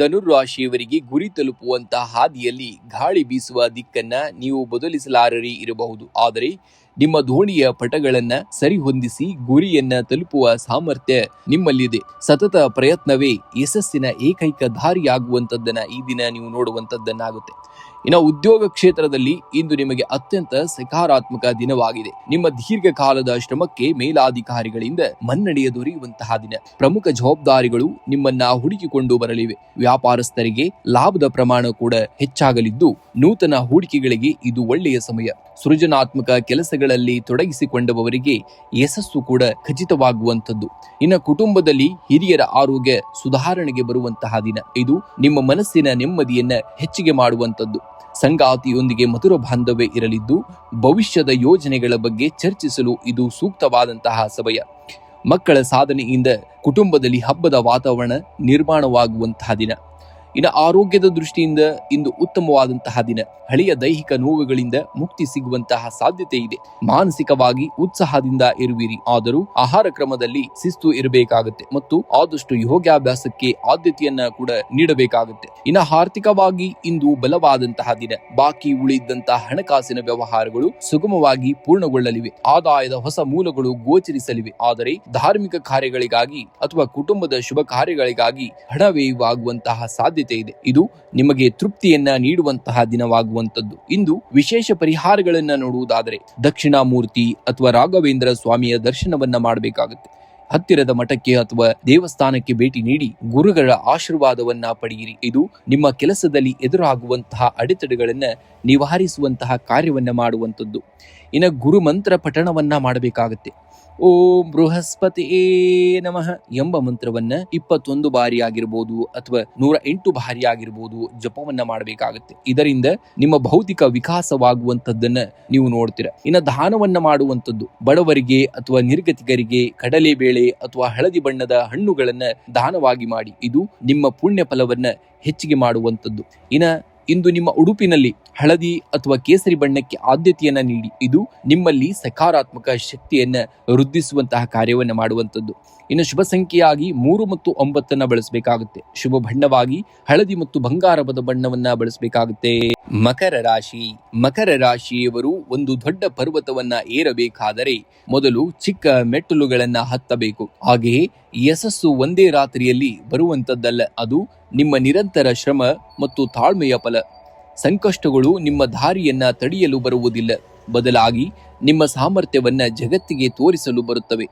ಧನುರಾಶಿಯವರಿಗೆ ಗುರಿ ತಲುಪುವಂತಹ ಹಾದಿಯಲ್ಲಿ ಗಾಳಿ ಬೀಸುವ ದಿಕ್ಕನ್ನ ನೀವು ಬದಲಿಸಲಾರರಿ ಇರಬಹುದು. ಆದರೆ ನಿಮ್ಮ ದೋಣಿಯ ಪಟಗಳನ್ನ ಸರಿಹೊಂದಿಸಿ ಗುರಿಯನ್ನ ತಲುಪುವ ಸಾಮರ್ಥ್ಯ ನಿಮ್ಮಲ್ಲಿದೆ. ಸತತ ಪ್ರಯತ್ನವೇ ಯಶಸ್ಸಿನ ಏಕೈಕ ದಾರಿಯಾಗುವಂತದ್ದನ್ನ ಈ ದಿನ ನೀವು ನೋಡುವಂತದ್ದನ್ನಾಗುತ್ತೆ. ಇನ್ನು ಉದ್ಯೋಗ ಕ್ಷೇತ್ರದಲ್ಲಿ ಇಂದು ನಿಮಗೆ ಅತ್ಯಂತ ಸಕಾರಾತ್ಮಕ ದಿನವಾಗಿದೆ. ನಿಮ್ಮ ದೀರ್ಘಕಾಲದ ಶ್ರಮಕ್ಕೆ ಮೇಲಾಧಿಕಾರಿಗಳಿಂದ ಮನ್ನಣೆಯ ದೊರೆಯುವಂತಹ ದಿನ. ಪ್ರಮುಖ ಜವಾಬ್ದಾರಿಗಳು ನಿಮ್ಮನ್ನ ಹುಡುಕಿಕೊಂಡು ಬರಲಿವೆ. ವ್ಯಾಪಾರಸ್ಥರಿಗೆ ಲಾಭದ ಪ್ರಮಾಣ ಕೂಡ ಹೆಚ್ಚಾಗಲಿದ್ದು ನೂತನ ಹೂಡಿಕೆಗಳಿಗೆ ಇದು ಒಳ್ಳೆಯ ಸಮಯ. ಸೃಜನಾತ್ಮಕ ಕೆಲಸಗಳಲ್ಲಿ ತೊಡಗಿಸಿಕೊಂಡವರಿಗೆ ಯಶಸ್ಸು ಕೂಡ ಖಚಿತವಾಗುವಂಥದ್ದು. ಇನ್ನು ಕುಟುಂಬದಲ್ಲಿ ಹಿರಿಯರ ಆರೋಗ್ಯ ಸುಧಾರಣೆಗೆ ಬರುವಂತಹ ದಿನ. ಇದು ನಿಮ್ಮ ಮನಸ್ಸಿನ ನೆಮ್ಮದಿಯನ್ನ ಹೆಚ್ಚಿಗೆ ಮಾಡುವಂಥದ್ದು. ಸಂಗಾತಿಯೊಂದಿಗೆ ಮಧುರ ಬಾಂಧವ್ಯ ಇರಲಿದ್ದು ಭವಿಷ್ಯದ ಯೋಜನೆಗಳ ಬಗ್ಗೆ ಚರ್ಚಿಸಲು ಇದು ಸೂಕ್ತವಾದಂತಹ ಸಮಯ. ಮಕ್ಕಳ ಸಾಧನೆಯಿಂದ ಕುಟುಂಬದಲ್ಲಿ ಹಬ್ಬದ ವಾತಾವರಣ ನಿರ್ಮಾಣವಾಗುವಂತಹ ದಿನ. ಇನ್ನು ಆರೋಗ್ಯದ ದೃಷ್ಟಿಯಿಂದ ಇಂದು ಉತ್ತಮವಾದಂತಹ ದಿನ. ಹಳೆಯ ದೈಹಿಕ ನೋವುಗಳಿಂದ ಮುಕ್ತಿ ಸಿಗುವಂತಹ ಸಾಧ್ಯತೆ ಇದೆ. ಮಾನಸಿಕವಾಗಿ ಉತ್ಸಾಹದಿಂದ ಇರುವಿರಿ. ಆದರೂ ಆಹಾರ ಕ್ರಮದಲ್ಲಿ ಶಿಸ್ತು ಇರಬೇಕಾಗುತ್ತೆ ಮತ್ತು ಆದಷ್ಟು ಯೋಗಾಭ್ಯಾಸಕ್ಕೆ ಆದ್ಯತೆಯನ್ನ ಕೂಡ ನೀಡಬೇಕಾಗುತ್ತೆ. ಇನ್ನು ಆರ್ಥಿಕವಾಗಿ ಇಂದು ಬಲವಾದಂತಹ ದಿನ. ಬಾಕಿ ಉಳಿದಂತಹ ಹಣಕಾಸಿನ ವ್ಯವಹಾರಗಳು ಸುಗಮವಾಗಿ ಪೂರ್ಣಗೊಳ್ಳಲಿವೆ. ಆದಾಯದ ಹೊಸ ಮೂಲಗಳು ಗೋಚರಿಸಲಿವೆ. ಆದರೆ ಧಾರ್ಮಿಕ ಕಾರ್ಯಗಳಿಗಾಗಿ ಅಥವಾ ಕುಟುಂಬದ ಶುಭ ಕಾರ್ಯಗಳಿಗಾಗಿ ಹಣ ವ್ಯಯವಾಗುವಂತಹ ಸಾಧ್ಯತೆ ಇದೆ. ಇದು ನಿಮಗೆ ತೃಪ್ತಿಯನ್ನ ನೀಡುವಂತಹ ದಿನವಾಗುವಂತದ್ದು. ಇಂದು ವಿಶೇಷ ಪರಿಹಾರಗಳನ್ನ ನೋಡುವುದಾದರೆ ದಕ್ಷಿಣಾಮೂರ್ತಿ ಅಥವಾ ರಾಘವೇಂದ್ರ ಸ್ವಾಮಿಯ ದರ್ಶನವನ್ನ ಮಾಡಬೇಕಾಗುತ್ತೆ. ಹತ್ತಿರದ ಮಠಕ್ಕೆ ಅಥವಾ ದೇವಸ್ಥಾನಕ್ಕೆ ಭೇಟಿ ನೀಡಿ ಗುರುಗಳ ಆಶೀರ್ವಾದವನ್ನ ಪಡೆಯಿರಿ. ಇದು ನಿಮ್ಮ ಕೆಲಸದಲ್ಲಿ ಎದುರಾಗುವಂತಹ ಅಡೆತಡೆಗಳನ್ನ ನಿವಾರಿಸುವಂತಹ ಕಾರ್ಯವನ್ನ ಮಾಡುವಂಥದ್ದು. ಇನ್ನು ಗುರು ಮಂತ್ರ ಪಠಣವನ್ನ ಮಾಡಬೇಕಾಗುತ್ತೆ. ಓಂ ಬೃಹಸ್ಪತಿಯೇ ನಮಃ ಎಂಬ ಮಂತ್ರವನ್ನ 21 ಬಾರಿ ಆಗಿರಬಹುದು ಅಥವಾ 108 ಬಾರಿ ಆಗಿರಬಹುದು ಜಪವನ್ನ ಮಾಡಬೇಕಾಗುತ್ತೆ. ಇದರಿಂದ ನಿಮ್ಮ ಭೌತಿಕ ವಿಕಾಸವಾಗುವಂತದ್ದನ್ನ ನೀವು ನೋಡ್ತೀರಾ. ಇನ್ನು ದಾನವನ್ನ ಮಾಡುವಂಥದ್ದು. ಬಡವರಿಗೆ ಅಥವಾ ನಿರ್ಗತಿಗರಿಗೆ ಕಡಲೆ ಬೇಳೆ ಅಥವಾ ಹಳದಿ ಬಣ್ಣದ ಹಣ್ಣುಗಳನ್ನ ದಾನವಾಗಿ ಮಾಡಿ. ಇದು ನಿಮ್ಮ ಪುಣ್ಯ ಫಲವನ್ನ ಹೆಚ್ಚಿಗೆ ಮಾಡುವಂಥದ್ದು. ಇಂದು ನಿಮ್ಮ ಉಡುಪಿನಲ್ಲಿ ಹಳದಿ ಅಥವಾ ಕೇಸರಿ ಬಣ್ಣಕ್ಕೆ ಆದ್ಯತೆಯನ್ನ ನೀಡಿ. ಇದು ನಿಮ್ಮಲ್ಲಿ ಸಕಾರಾತ್ಮಕ ಶಕ್ತಿಯನ್ನ ವೃದ್ಧಿಸುವಂತಹ ಕಾರ್ಯವನ್ನ ಮಾಡುವಂಥದ್ದು. ಇನ್ನು ಶುಭ ಸಂಖ್ಯೆಯಾಗಿ 3 ಮತ್ತು 9 ಬಳಸಬೇಕಾಗುತ್ತೆ. ಶುಭ ಬಣ್ಣವಾಗಿ ಹಳದಿ ಮತ್ತು ಬಂಗಾರದ ಬಣ್ಣವನ್ನ ಬಳಸಬೇಕಾಗುತ್ತೆ. ಮಕರ ರಾಶಿಯವರು ಒಂದು ದೊಡ್ಡ ಪರ್ವತವನ್ನ ಏರಬೇಕಾದರೆ ಮೊದಲು ಚಿಕ್ಕ ಮೆಟ್ಟಲುಗಳನ್ನ ಹತ್ತಬೇಕು. ಹಾಗೆಯೇ ಯಶಸ್ಸು ಒಂದೇ ರಾತ್ರಿಯಲ್ಲಿ ಬರುವಂತದ್ದಲ್ಲ. ಅದು ನಿಮ್ಮ ನಿರಂತರ ಶ್ರಮ ಮತ್ತು ತಾಳ್ಮೆಯ ಫಲ. ಸಂಕಷ್ಟಗಳು ನಿಮ್ಮ ದಾರಿಯನ್ನ ತಡೆಯಲು ಬರುವುದಿಲ್ಲ, ಬದಲಾಗಿ ನಿಮ್ಮ ಸಾಮರ್ಥ್ಯವನ್ನ ಜಗತ್ತಿಗೆ ತೋರಿಸಲು ಬರುತ್ತವೆ.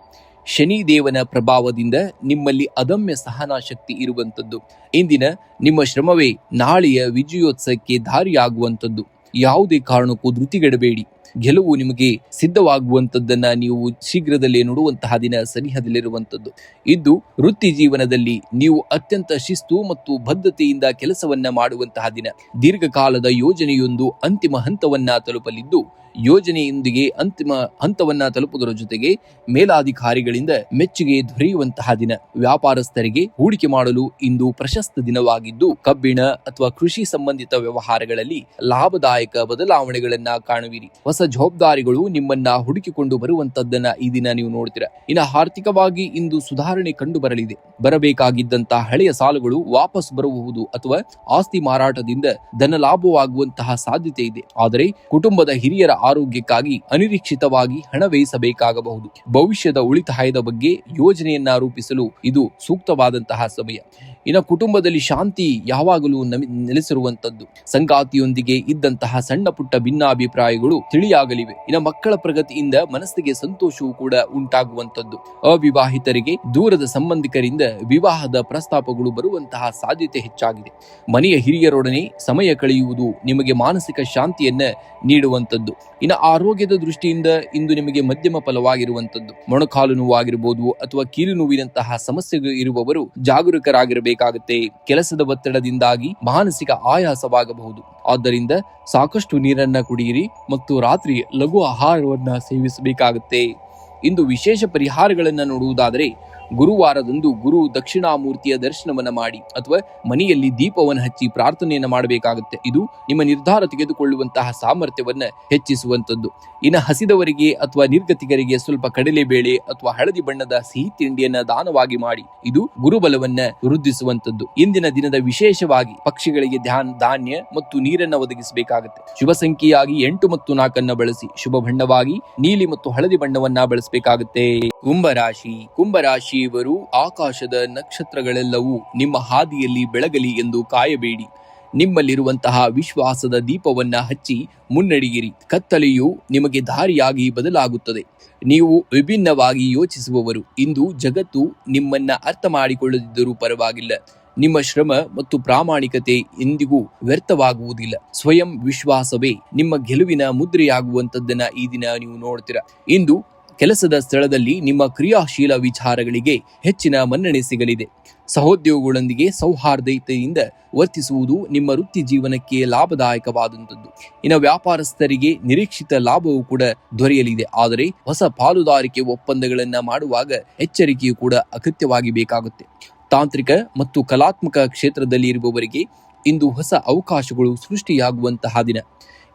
ಶನಿ ದೇವನ ಪ್ರಭಾವದಿಂದ ನಿಮ್ಮಲ್ಲಿ ಅದಮ್ಯ ಸಹನಾ ಶಕ್ತಿ ಇರುವಂತದ್ದು. ಇಂದಿನ ನಿಮ್ಮ ಶ್ರಮವೇ ನಾಳೆಯ ವಿಜಯೋತ್ಸವಕ್ಕೆ ದಾರಿಯಾಗುವಂಥದ್ದು. ಯಾವುದೇ ಕಾರಣಕ್ಕೂ ಧೃತಿಗೆಡಬೇಡಿ. ಗೆಲುವು ನಿಮಗೆ ಸಿದ್ಧವಾಗುವಂಥದ್ದನ್ನ ನೀವು ಶೀಘ್ರದಲ್ಲೇ ನೋಡುವಂತಹ ದಿನ ಸನಿಹದಲ್ಲಿರುವಂಥದ್ದು. ಇದ್ದು ವೃತ್ತಿ ಜೀವನದಲ್ಲಿ ನೀವು ಅತ್ಯಂತ ಶಿಸ್ತು ಮತ್ತು ಬದ್ಧತೆಯಿಂದ ಕೆಲಸವನ್ನ ಮಾಡುವಂತಹ ದಿನ. ದೀರ್ಘಕಾಲದ ಯೋಜನೆಯೊಂದು ಅಂತಿಮ ಹಂತವನ್ನ ತಲುಪಲಿದ್ದು ಯೋಜನೆಯೊಂದಿಗೆ ಅಂತಿಮ ಹಂತವನ್ನ ತಲುಪುವುದರ ಜೊತೆಗೆ ಮೇಲಾಧಿಕಾರಿಗಳಿಂದ ಮೆಚ್ಚುಗೆ ದೊರೆಯುವಂತಹ ದಿನ. ವ್ಯಾಪಾರಸ್ಥರಿಗೆ ಹೂಡಿಕೆ ಮಾಡಲು ಇಂದು ಪ್ರಶಸ್ತ ದಿನವಾಗಿದ್ದು, ಕಬ್ಬಿಣ ಅಥವಾ ಕೃಷಿ ಸಂಬಂಧಿತ ವ್ಯವಹಾರಗಳಲ್ಲಿ ಲಾಭದಾಯಕ ಬದಲಾವಣೆಗಳನ್ನ ಕಾಣುವಿರಿ. ಹೊಸ ಜವಾಬ್ದಾರಿಗಳು ನಿಮ್ಮನ್ನ ಹುಡುಕಿಕೊಂಡು ಬರುವಂತದ್ದನ್ನ ಈ ದಿನ ನೀವು ನೋಡ್ತೀರಾ. ಇನ್ನು ಆರ್ಥಿಕವಾಗಿ ಇಂದು ಸುಧಾರಣೆ ಕಂಡು ಬರಲಿದೆ. ಬರಬೇಕಾಗಿದ್ದಂತಹ ಹಳೆಯ ಸಾಲಗಳು ವಾಪಸ್ ಬರಬಹುದು ಅಥವಾ ಆಸ್ತಿ ಮಾರಾಟದಿಂದ ಧನ ಲಾಭವಾಗುವಂತಹ ಸಾಧ್ಯತೆ ಇದೆ. ಆದರೆ ಕುಟುಂಬದ ಹಿರಿಯರ ಆರೋಗ್ಯಕ್ಕಾಗಿ ಅನಿರೀಕ್ಷಿತವಾಗಿ ಹಣ ವ್ಯಯಿಸಬೇಕಾಗಬಹುದು. ಭವಿಷ್ಯದ ಉಳಿತಾಯದ ಬಗ್ಗೆ ಯೋಜನೆಯನ್ನ ರೂಪಿಸಲು ಇದು ಸೂಕ್ತವಾದಂತಹ ಸಮಯ. ಇನ್ನು ಕುಟುಂಬದಲ್ಲಿ ಶಾಂತಿ ಯಾವಾಗಲೂ ನೆಲೆಸಿರುವಂತದ್ದು. ಸಂಗಾತಿಯೊಂದಿಗೆ ಇದ್ದಂತಹ ಸಣ್ಣ ಪುಟ್ಟ ಭಿನ್ನಾಭಿಪ್ರಾಯಗಳು ತಿಳಿಯಾಗಲಿವೆ. ಇನ್ನು ಮಕ್ಕಳ ಪ್ರಗತಿಯಿಂದ ಮನಸ್ಸಿಗೆ ಸಂತೋಷವೂ ಕೂಡ ಉಂಟಾಗುವಂತದ್ದು. ಅವಿವಾಹಿತರಿಗೆ ದೂರದ ಸಂಬಂಧಿಕರಿಂದ ವಿವಾಹದ ಪ್ರಸ್ತಾಪಗಳು ಬರುವಂತಹ ಸಾಧ್ಯತೆ ಹೆಚ್ಚಾಗಿದೆ. ಮನೆಯ ಹಿರಿಯರೊಡನೆ ಸಮಯ ಕಳೆಯುವುದು ನಿಮಗೆ ಮಾನಸಿಕ ಶಾಂತಿಯನ್ನ ನೀಡುವಂತದ್ದು. ಇನ್ನು ಆರೋಗ್ಯದ ದೃಷ್ಟಿಯಿಂದ ಇಂದು ನಿಮಗೆ ಮಧ್ಯಮ ಫಲವಾಗಿರುವಂತದ್ದು. ಮೊಣಕಾಲು ನೋವಾಗಿರಬಹುದು ಅಥವಾ ಕೀಲು ನೋವಿನಂತಹ ಸಮಸ್ಯೆಗಳು ಇರುವವರು ಜಾಗರೂಕರಾಗಿರಬೇಕಾಗುತ್ತೆ. ಕೆಲಸದ ಒತ್ತಡದಿಂದಾಗಿ ಮಾನಸಿಕ ಆಯಾಸವಾಗಬಹುದು. ಆದ್ದರಿಂದ ಸಾಕಷ್ಟು ನೀರನ್ನ ಕುಡಿಯಿರಿ ಮತ್ತು ರಾತ್ರಿ ಲಘು ಆಹಾರವನ್ನ ಸೇವಿಸಬೇಕಾಗುತ್ತೆ. ಇಂದು ವಿಶೇಷ ಪರಿಹಾರಗಳನ್ನ ನೋಡುವುದಾದರೆ, ಗುರುವಾರದಂದು ಗುರು ದಕ್ಷಿಣಾಮೂರ್ತಿಯ ದರ್ಶನವನ್ನ ಮಾಡಿ ಅಥವಾ ಮನೆಯಲ್ಲಿ ದೀಪವನ್ನು ಹಚ್ಚಿ ಪ್ರಾರ್ಥನೆಯನ್ನ ಮಾಡಬೇಕಾಗುತ್ತೆ. ಇದು ನಿಮ್ಮ ನಿರ್ಧಾರ ತೆಗೆದುಕೊಳ್ಳುವಂತಹ ಸಾಮರ್ಥ್ಯವನ್ನ ಹೆಚ್ಚಿಸುವಂತದ್ದು. ಇನ್ನು ಹಸಿದವರಿಗೆ ಅಥವಾ ನಿರ್ಗತಿಕರಿಗೆ ಸ್ವಲ್ಪ ಕಡಲೆಬೇಳೆ ಅಥವಾ ಹಳದಿ ಬಣ್ಣದ ಸಿಹಿ ತಿಂಡಿಯನ್ನ ದಾನವಾಗಿ ಮಾಡಿ. ಇದು ಗುರುಬಲವನ್ನ ವೃದ್ಧಿಸುವಂತದ್ದು. ಇಂದಿನ ದಿನದ ವಿಶೇಷವಾಗಿ ಪಕ್ಷಿಗಳಿಗೆ ಧಾನ್ಯ ಮತ್ತು ನೀರನ್ನ ಒದಗಿಸಬೇಕಾಗುತ್ತೆ. ಶುಭ ಸಂಖ್ಯೆಯಾಗಿ 8 ಮತ್ತು 4 ಬಳಸಿ. ಶುಭ ಬಣ್ಣವಾಗಿ ನೀಲಿ ಮತ್ತು ಹಳದಿ ಬಣ್ಣವನ್ನ ಬಳಸಬೇಕಾಗುತ್ತೆ. ಕುಂಭರಾಶಿಯವರು ಆಕಾಶದ ನಕ್ಷತ್ರಗಳೆಲ್ಲವೂ ನಿಮ್ಮ ಹಾದಿಯಲ್ಲಿ ಬೆಳಗಲಿ ಎಂದು ಕಾಯಬೇಡಿ. ನಿಮ್ಮಲ್ಲಿರುವಂತಹ ವಿಶ್ವಾಸದ ದೀಪವನ್ನ ಹಚ್ಚಿ ಮುನ್ನಡೆಯಿರಿ. ಕತ್ತಲೆಯು ನಿಮಗೆ ದಾರಿಯಾಗಿ ಬದಲಾಗುತ್ತದೆ. ನೀವು ವಿಭಿನ್ನವಾಗಿ ಯೋಚಿಸುವವರು. ಇಂದು ಜಗತ್ತು ನಿಮ್ಮನ್ನ ಅರ್ಥ ಮಾಡಿಕೊಳ್ಳದಿದ್ದರೂ ಪರವಾಗಿಲ್ಲ. ನಿಮ್ಮ ಶ್ರಮ ಮತ್ತು ಪ್ರಾಮಾಣಿಕತೆ ಎಂದಿಗೂ ವ್ಯರ್ಥವಾಗುವುದಿಲ್ಲ. ಸ್ವಯಂ ವಿಶ್ವಾಸವೇ ನಿಮ್ಮ ಗೆಲುವಿನ ಮುದ್ರೆಯಾಗುವಂತದ್ದನ್ನ ಈ ದಿನ ನೀವು ನೋಡ್ತೀರಾ. ಇಂದು ಕೆಲಸದ ಸ್ಥಳದಲ್ಲಿ ನಿಮ್ಮ ಕ್ರಿಯಾಶೀಲ ವಿಚಾರಗಳಿಗೆ ಹೆಚ್ಚಿನ ಮನ್ನಣೆ ಸಿಗಲಿದೆ. ಸಹೋದ್ಯೋಗಿಗಳೊಂದಿಗೆ ಸೌಹಾರ್ದತೆಯಿಂದ ವರ್ತಿಸುವುದು ನಿಮ್ಮ ವೃತ್ತಿ ಜೀವನಕ್ಕೆ ಲಾಭದಾಯಕವಾದಂಥದ್ದು. ಇನ್ನು ವ್ಯಾಪಾರಸ್ಥರಿಗೆ ನಿರೀಕ್ಷಿತ ಲಾಭವೂ ಕೂಡ ದೊರೆಯಲಿದೆ. ಆದರೆ ಹೊಸ ಪಾಲುದಾರಿಕೆ ಒಪ್ಪಂದಗಳನ್ನ ಮಾಡುವಾಗ ಎಚ್ಚರಿಕೆಯೂ ಕೂಡ ಅಗತ್ಯವಾಗಿ ಬೇಕಾಗುತ್ತೆ. ತಾಂತ್ರಿಕ ಮತ್ತು ಕಲಾತ್ಮಕ ಕ್ಷೇತ್ರದಲ್ಲಿ ಇರುವವರಿಗೆ ಇಂದು ಹೊಸ ಅವಕಾಶಗಳು ಸೃಷ್ಟಿಯಾಗುವಂತಹ ದಿನ.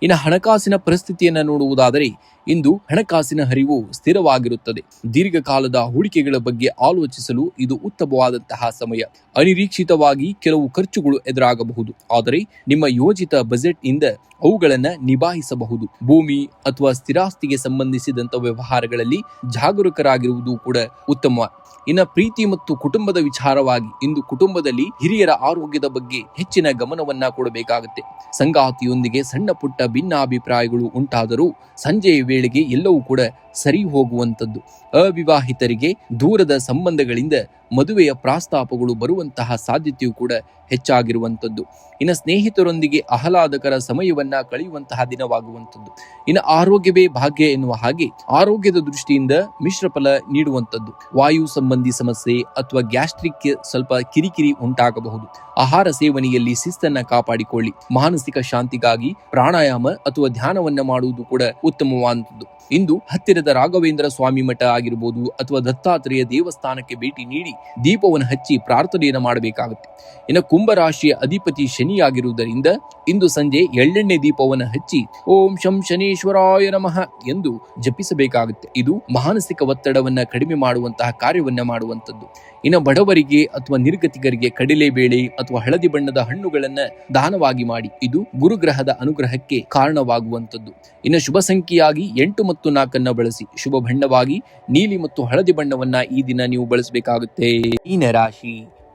ಇನ್ನು ಹಣಕಾಸಿನ ಪರಿಸ್ಥಿತಿಯನ್ನು ನೋಡುವುದಾದರೆ, ಇಂದು ಹಣಕಾಸಿನ ಹರಿವು ಸ್ಥಿರವಾಗಿರುತ್ತದೆ. ದೀರ್ಘಕಾಲದ ಹೂಡಿಕೆಗಳ ಬಗ್ಗೆ ಆಲೋಚಿಸಲು ಇದು ಉತ್ತಮವಾದಂತಹ ಸಮಯ. ಅನಿರೀಕ್ಷಿತವಾಗಿ ಕೆಲವು ಖರ್ಚುಗಳು ಎದುರಾಗಬಹುದು, ಆದರೆ ನಿಮ್ಮ ಯೋಜಿತ ಬಜೆಟ್ ಇಂದ ಅವುಗಳನ್ನ ನಿಭಾಯಿಸಬಹುದು. ಭೂಮಿ ಅಥವಾ ಸ್ಥಿರಾಸ್ತಿಗೆ ಸಂಬಂಧಿಸಿದಂತ ವ್ಯವಹಾರಗಳಲ್ಲಿ ಜಾಗರೂಕರಾಗಿರುವುದು ಕೂಡ ಉತ್ತಮ. ಇನ್ನು ಪ್ರೀತಿ ಮತ್ತು ಕುಟುಂಬದ ವಿಚಾರವಾಗಿ ಇಂದು ಕುಟುಂಬದಲ್ಲಿ ಹಿರಿಯರ ಆರೋಗ್ಯದ ಬಗ್ಗೆ ಹೆಚ್ಚಿನ ಗಮನವನ್ನ ಕೊಡಬೇಕಾಗುತ್ತೆ. ಸಂಗಾತಿಯೊಂದಿಗೆ ಸಣ್ಣ ಪುಟ್ಟ ಭಿನ್ನಾಭಿಪ್ರಾಯಗಳು ಉಂಟಾದರೂ ಸಂಜೆಯ ವೇಳೆಗೆ ಎಲ್ಲವೂ ಕೂಡ ಸರಿ ಹೋಗುವಂತದ್ದು. ಅವಿವಾಹಿತರಿಗೆ ದೂರದ ಸಂಬಂಧಗಳಿಂದ ಮದುವೆಯ ಪ್ರಸ್ತಾಪಗಳು ಬರುವಂತಹ ಸಾಧ್ಯತೆಯೂ ಕೂಡ ಹೆಚ್ಚಾಗಿರುವಂತದ್ದು. ಇನ್ನು ಸ್ನೇಹಿತರೊಂದಿಗೆ ಆಹ್ಲಾದಕರ ಸಮಯವನ್ನ ಕಳೆಯುವಂತಹ ದಿನವಾಗುವಂಥದ್ದು. ಇನ್ನು ಆರೋಗ್ಯವೇ ಭಾಗ್ಯ ಎನ್ನುವ ಹಾಗೆ ಆರೋಗ್ಯದ ದೃಷ್ಟಿಯಿಂದ ಮಿಶ್ರ ಫಲ ನೀಡುವಂಥದ್ದು. ವಾಯು ಸಂಬಂಧಿ ಸಮಸ್ಯೆ ಅಥವಾ ಗ್ಯಾಸ್ಟ್ರಿಕ್ ಸ್ವಲ್ಪ ಕಿರಿಕಿರಿ ಉಂಟಾಗಬಹುದು. ಆಹಾರ ಸೇವನೆಯಲ್ಲಿ ಶಿಸ್ತನ್ನ ಕಾಪಾಡಿಕೊಳ್ಳಿ. ಮಾನಸಿಕ ಶಾಂತಿಗಾಗಿ ಪ್ರಾಣಾಯಾಮ ಅಥವಾ ಧ್ಯಾನವನ್ನ ಮಾಡುವುದು ಕೂಡ ಉತ್ತಮವಾದಂಥದ್ದು. ಇಂದು ಹತ್ತಿರದ ರಾಘವೇಂದ್ರ ಸ್ವಾಮಿ ಮಠ ಆಗಿರಬಹುದು ಅಥವಾ ದತ್ತಾತ್ರೇಯ ದೇವಸ್ಥಾನಕ್ಕೆ ಭೇಟಿ ನೀಡಿ ದೀಪವನ್ನು ಹಚ್ಚಿ ಪ್ರಾರ್ಥನೆಯನ್ನು ಮಾಡಬೇಕಾಗುತ್ತೆ. ಇನ್ನು ಕುಂಭರಾಶಿಯ ಅಧಿಪತಿ ಶನಿಯಾಗಿರುವುದರಿಂದ ಇಂದು ಸಂಜೆ ಎಳ್ಳೆಣ್ಣೆ ದೀಪವನ್ನು ಹಚ್ಚಿ ಓಂ ಶಂ ಶನೀಶ್ವರಾಯ ನಮಃ ಎಂದು ಜಪಿಸಬೇಕಾಗುತ್ತೆ. ಇದು ಮಾನಸಿಕ ಒತ್ತಡವನ್ನ ಕಡಿಮೆ ಮಾಡುವಂತಹ ಕಾರ್ಯವನ್ನ ಮಾಡುವಂಥದ್ದು. ಇನ್ನು ಬಡವರಿಗೆ ಅಥವಾ ನಿರ್ಗತಿಕರಿಗೆ ಕಡಲೆಬೇಳೆ ಅಥವಾ ಹಳದಿ ಬಣ್ಣದ ಹಣ್ಣುಗಳನ್ನ ದಾನವಾಗಿ ಮಾಡಿ. ಇದು ಗುರುಗ್ರಹದ ಅನುಗ್ರಹಕ್ಕೆ ಕಾರಣವಾಗುವಂಥದ್ದು. ಇನ್ನು ಶುಭ ಸಂಖ್ಯೆಯಾಗಿ 8 ಮತ್ತು 4 ಬಳಸಿ. ಶುಭ ಬಣ್ಣವಾಗಿ ನೀಲಿ ಮತ್ತು ಹಳದಿ ಬಣ್ಣವನ್ನ ಈ ದಿನ ನೀವು ಬಳಸಬೇಕಾಗುತ್ತೆ.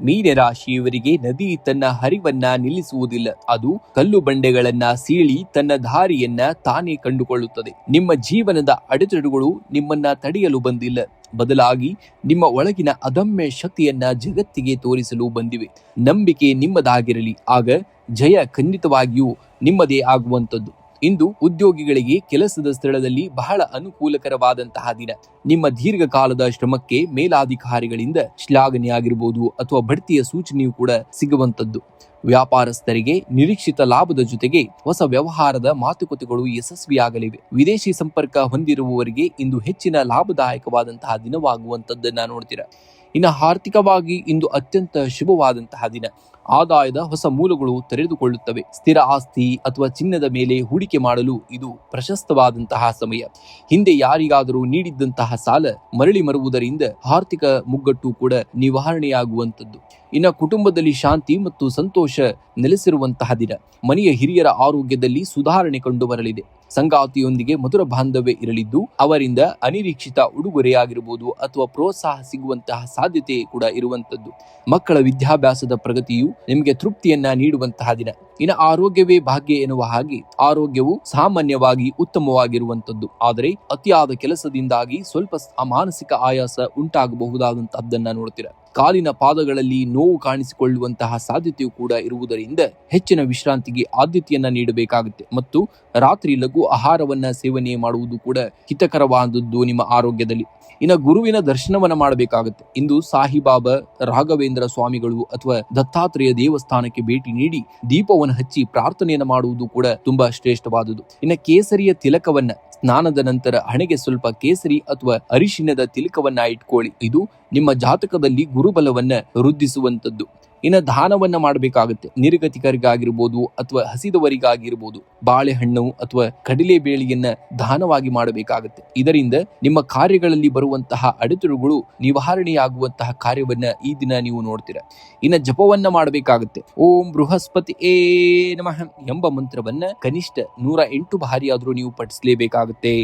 ಮೀನರಾಶಿಯವರಿಗೆ ನದಿ ತನ್ನ ಹರಿವನ್ನ ನಿಲ್ಲಿಸುವುದಿಲ್ಲ. ಅದು ಕಲ್ಲು ಬಂಡೆಗಳನ್ನ ಸೀಳಿ ತನ್ನ ದಾರಿಯನ್ನ ತಾನೇ ಕಂಡುಕೊಳ್ಳುತ್ತದೆ. ನಿಮ್ಮ ಜೀವನದ ಅಡೆತಡೆಗಳು ನಿಮ್ಮನ್ನ ತಡೆಯಲು ಬಂದಿಲ್ಲ, ಬದಲಾಗಿ ನಿಮ್ಮ ಒಳಗಿನ ಅದಮ್ಯ ಶಕ್ತಿಯನ್ನ ಜಗತ್ತಿಗೆ ತೋರಿಸಲು ಬಂದಿವೆ. ನಂಬಿಕೆ ನಿಮ್ಮದಾಗಿರಲಿ, ಆಗ ಜಯ ಖಂಡಿತವಾಗಿಯೂ ನಿಮ್ಮದೇ ಆಗುವಂಥದ್ದು. ಇಂದು ಉದ್ಯೋಗಿಗಳಿಗೆ ಕೆಲಸದ ಸ್ಥಳದಲ್ಲಿ ಬಹಳ ಅನುಕೂಲಕರವಾದಂತಹ ದಿನ. ನಿಮ್ಮ ದೀರ್ಘಕಾಲದ ಶ್ರಮಕ್ಕೆ ಮೇಲಾಧಿಕಾರಿಗಳಿಂದ ಶ್ಲಾಘನೆ ಆಗಿರಬಹುದು ಅಥವಾ ಬಡ್ತಿಯ ಸೂಚನೆಯೂ ಕೂಡ ಸಿಗುವಂತದ್ದು. ವ್ಯಾಪಾರಸ್ಥರಿಗೆ ನಿರೀಕ್ಷಿತ ಲಾಭದ ಜೊತೆಗೆ ಹೊಸ ವ್ಯವಹಾರದ ಮಾತುಕತೆಗಳು ಯಶಸ್ವಿಯಾಗಲಿವೆ. ವಿದೇಶಿ ಸಂಪರ್ಕ ಹೊಂದಿರುವವರಿಗೆ ಇಂದು ಹೆಚ್ಚಿನ ಲಾಭದಾಯಕವಾದಂತಹ ದಿನವಾಗುವಂತದ್ದನ್ನ ನೋಡ್ತೀರಾ. ಇನ್ನು ಆರ್ಥಿಕವಾಗಿ ಇಂದು ಅತ್ಯಂತ ಶುಭವಾದಂತಹ ದಿನ. ಆದಾಯದ ಹೊಸ ಮೂಲಗಳು ತೆರೆದುಕೊಳ್ಳುತ್ತವೆ. ಸ್ಥಿರ ಆಸ್ತಿ ಅಥವಾ ಚಿನ್ನದ ಮೇಲೆ ಹೂಡಿಕೆ ಮಾಡಲು ಇದು ಪ್ರಶಸ್ತವಾದಂತಹ ಸಮಯ. ಹಿಂದೆ ಯಾರಿಗಾದರೂ ನೀಡಿದ್ದಂತಹ ಸಾಲ ಮರಳಿ ಮರುವುದರಿಂದ ಆರ್ಥಿಕ ಮುಗ್ಗಟ್ಟು ಕೂಡ ನಿವಾರಣೆಯಾಗುವಂಥದ್ದು. ಇನ್ನು ಕುಟುಂಬದಲ್ಲಿ ಶಾಂತಿ ಮತ್ತು ಸಂತೋಷ ನೆಲೆಸಿರುವಂತಹ ದಿನ. ಮನೆಯ ಹಿರಿಯರ ಆರೋಗ್ಯದಲ್ಲಿ ಸುಧಾರಣೆ ಕಂಡು ಬರಲಿದೆ. ಸಂಗಾತಿಯೊಂದಿಗೆ ಮಧುರ ಬಾಂಧವ್ಯ ಇರಲಿದ್ದು ಅವರಿಂದ ಅನಿರೀಕ್ಷಿತ ಉಡುಗೊರೆಯಾಗಿರಬಹುದು ಅಥವಾ ಪ್ರೋತ್ಸಾಹ ಸಿಗುವಂತಹ ಸಾಧ್ಯತೆ ಕೂಡ ಇರುವಂತದ್ದು. ಮಕ್ಕಳ ವಿದ್ಯಾಭ್ಯಾಸದ ಪ್ರಗತಿಯು ನಿಮಗೆ ತೃಪ್ತಿಯನ್ನ ನೀಡುವಂತಹ ದಿನ. ಇನ್ನು ಆರೋಗ್ಯವೇ ಭಾಗ್ಯ ಎನ್ನುವ ಹಾಗೆ ಆರೋಗ್ಯವು ಸಾಮಾನ್ಯವಾಗಿ ಉತ್ತಮವಾಗಿರುವಂತದ್ದು. ಆದರೆ ಅತಿಯಾದ ಕೆಲಸದಿಂದಾಗಿ ಸ್ವಲ್ಪ ಮಾನಸಿಕ ಆಯಾಸ ಉಂಟಾಗಬಹುದಾದಂತಹದ್ದನ್ನ ನೋಡ್ತೀರಾ. ಕಾಲಿನ ಪಾದಗಳಲ್ಲಿ ನೋವು ಕಾಣಿಸಿಕೊಳ್ಳುವಂತಹ ಸಾಧ್ಯತೆಯು ಕೂಡ ಇರುವುದರಿಂದ ಹೆಚ್ಚಿನ ವಿಶ್ರಾಂತಿಗೆ ಆದ್ಯತೆಯನ್ನ ನೀಡಬೇಕಾಗುತ್ತೆ ಮತ್ತು ರಾತ್ರಿ ಲಘು ಆಹಾರವನ್ನ ಸೇವನೆ ಮಾಡುವುದು ಕೂಡ ಹಿತಕರವಾದದ್ದು ನಿಮ್ಮ ಆರೋಗ್ಯದಲ್ಲಿ. ಇನ್ನು ಗುರುವಿನ ದರ್ಶನವನ್ನ ಮಾಡಬೇಕಾಗುತ್ತೆ. ಇಂದು ಸಾಯಿಬಾಬಾ, ರಾಘವೇಂದ್ರ ಸ್ವಾಮಿಗಳು ಅಥವಾ ದತ್ತಾತ್ರೇಯ ದೇವಸ್ಥಾನಕ್ಕೆ ಭೇಟಿ ನೀಡಿ ದೀಪವನ್ನು ಹಚ್ಚಿ ಪ್ರಾರ್ಥನೆಯನ್ನು ಮಾಡುವುದು ಕೂಡ ತುಂಬಾ ಶ್ರೇಷ್ಠವಾದುದು. ಇನ್ನು ಕೇಸರಿಯ ತಿಲಕವನ್ನ ಸ್ನಾನದ ನಂತರ ಹಣೆಗೆ ಸ್ವಲ್ಪ ಕೇಸರಿ ಅಥವಾ ಅರಿಶಿಣದ ತಿಲಕವನ್ನ ಇಟ್ಕೊಳ್ಳಿ. ಇದು ನಿಮ್ಮ ಜಾತಕದಲ್ಲಿ ಗುರುಬಲವನ್ನ ವೃದ್ಧಿಸುವಂತದ್ದು. ಇನ್ನು ದಾನವನ್ನ ಮಾಡಬೇಕಾಗುತ್ತೆ. ನಿರ್ಗತಿಕರಿಗಾಗಿರ್ಬೋದು ಅಥವಾ ಹಸಿದವರಿಗಾಗಿರ್ಬೋದು ಬಾಳೆಹಣ್ಣು ಅಥವಾ ಕಡಲೆ ಬೇಳೆಯನ್ನ ದಾನವಾಗಿ ಮಾಡಬೇಕಾಗುತ್ತೆ. ಇದರಿಂದ ನಿಮ್ಮ ಕಾರ್ಯಗಳಲ್ಲಿ ಬರುವಂತಹ ಅಡೆತಡೆಗಳು ನಿವಾರಣೆಯಾಗುವಂತಹ ಕಾರ್ಯವನ್ನ ಈ ದಿನ ನೀವು ನೋಡ್ತೀರಾ. ಇನ್ನು ಜಪವನ್ನ ಮಾಡಬೇಕಾಗುತ್ತೆ. ಓಂ ಬೃಹಸ್ಪತಿ ಏ ನಮಃ ಎಂಬ ಮಂತ್ರವನ್ನ ಕನಿಷ್ಠ 108 ಬಾರಿ ಆದ್ರೂ ನೀವು ಪಠಿಸಲೇಬೇಕಾಗುತ್ತೆ.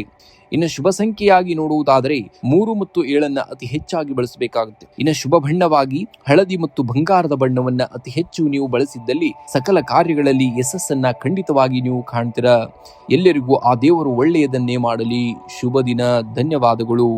ಇನ್ನು ಶುಭ ಸಂಖ್ಯೆಯಾಗಿ ನೋಡುವುದಾದರೆ 3 ಮತ್ತು 7 ಅತಿ ಹೆಚ್ಚಾಗಿ ಬಳಸಬೇಕಾಗುತ್ತೆ. ಇನ್ನು ಶುಭ ಬಣ್ಣವಾಗಿ ಹಳದಿ ಮತ್ತು ಬಂಗಾರದ ಬಣ್ಣವನ್ನ ಅತಿ ಹೆಚ್ಚು ನೀವು ಬಳಸಿದ್ದಲ್ಲಿ ಸಕಲ ಕಾರ್ಯಗಳಲ್ಲಿ ಯಶಸ್ಸನ್ನ ಖಂಡಿತವಾಗಿ ನೀವು ಕಾಣ್ತೀರಾ. ಎಲ್ಲರಿಗೂ ಆ ದೇವರು ಒಳ್ಳೆಯದನ್ನೇ ಮಾಡಲಿ. ಶುಭ ದಿನ. ಧನ್ಯವಾದಗಳು.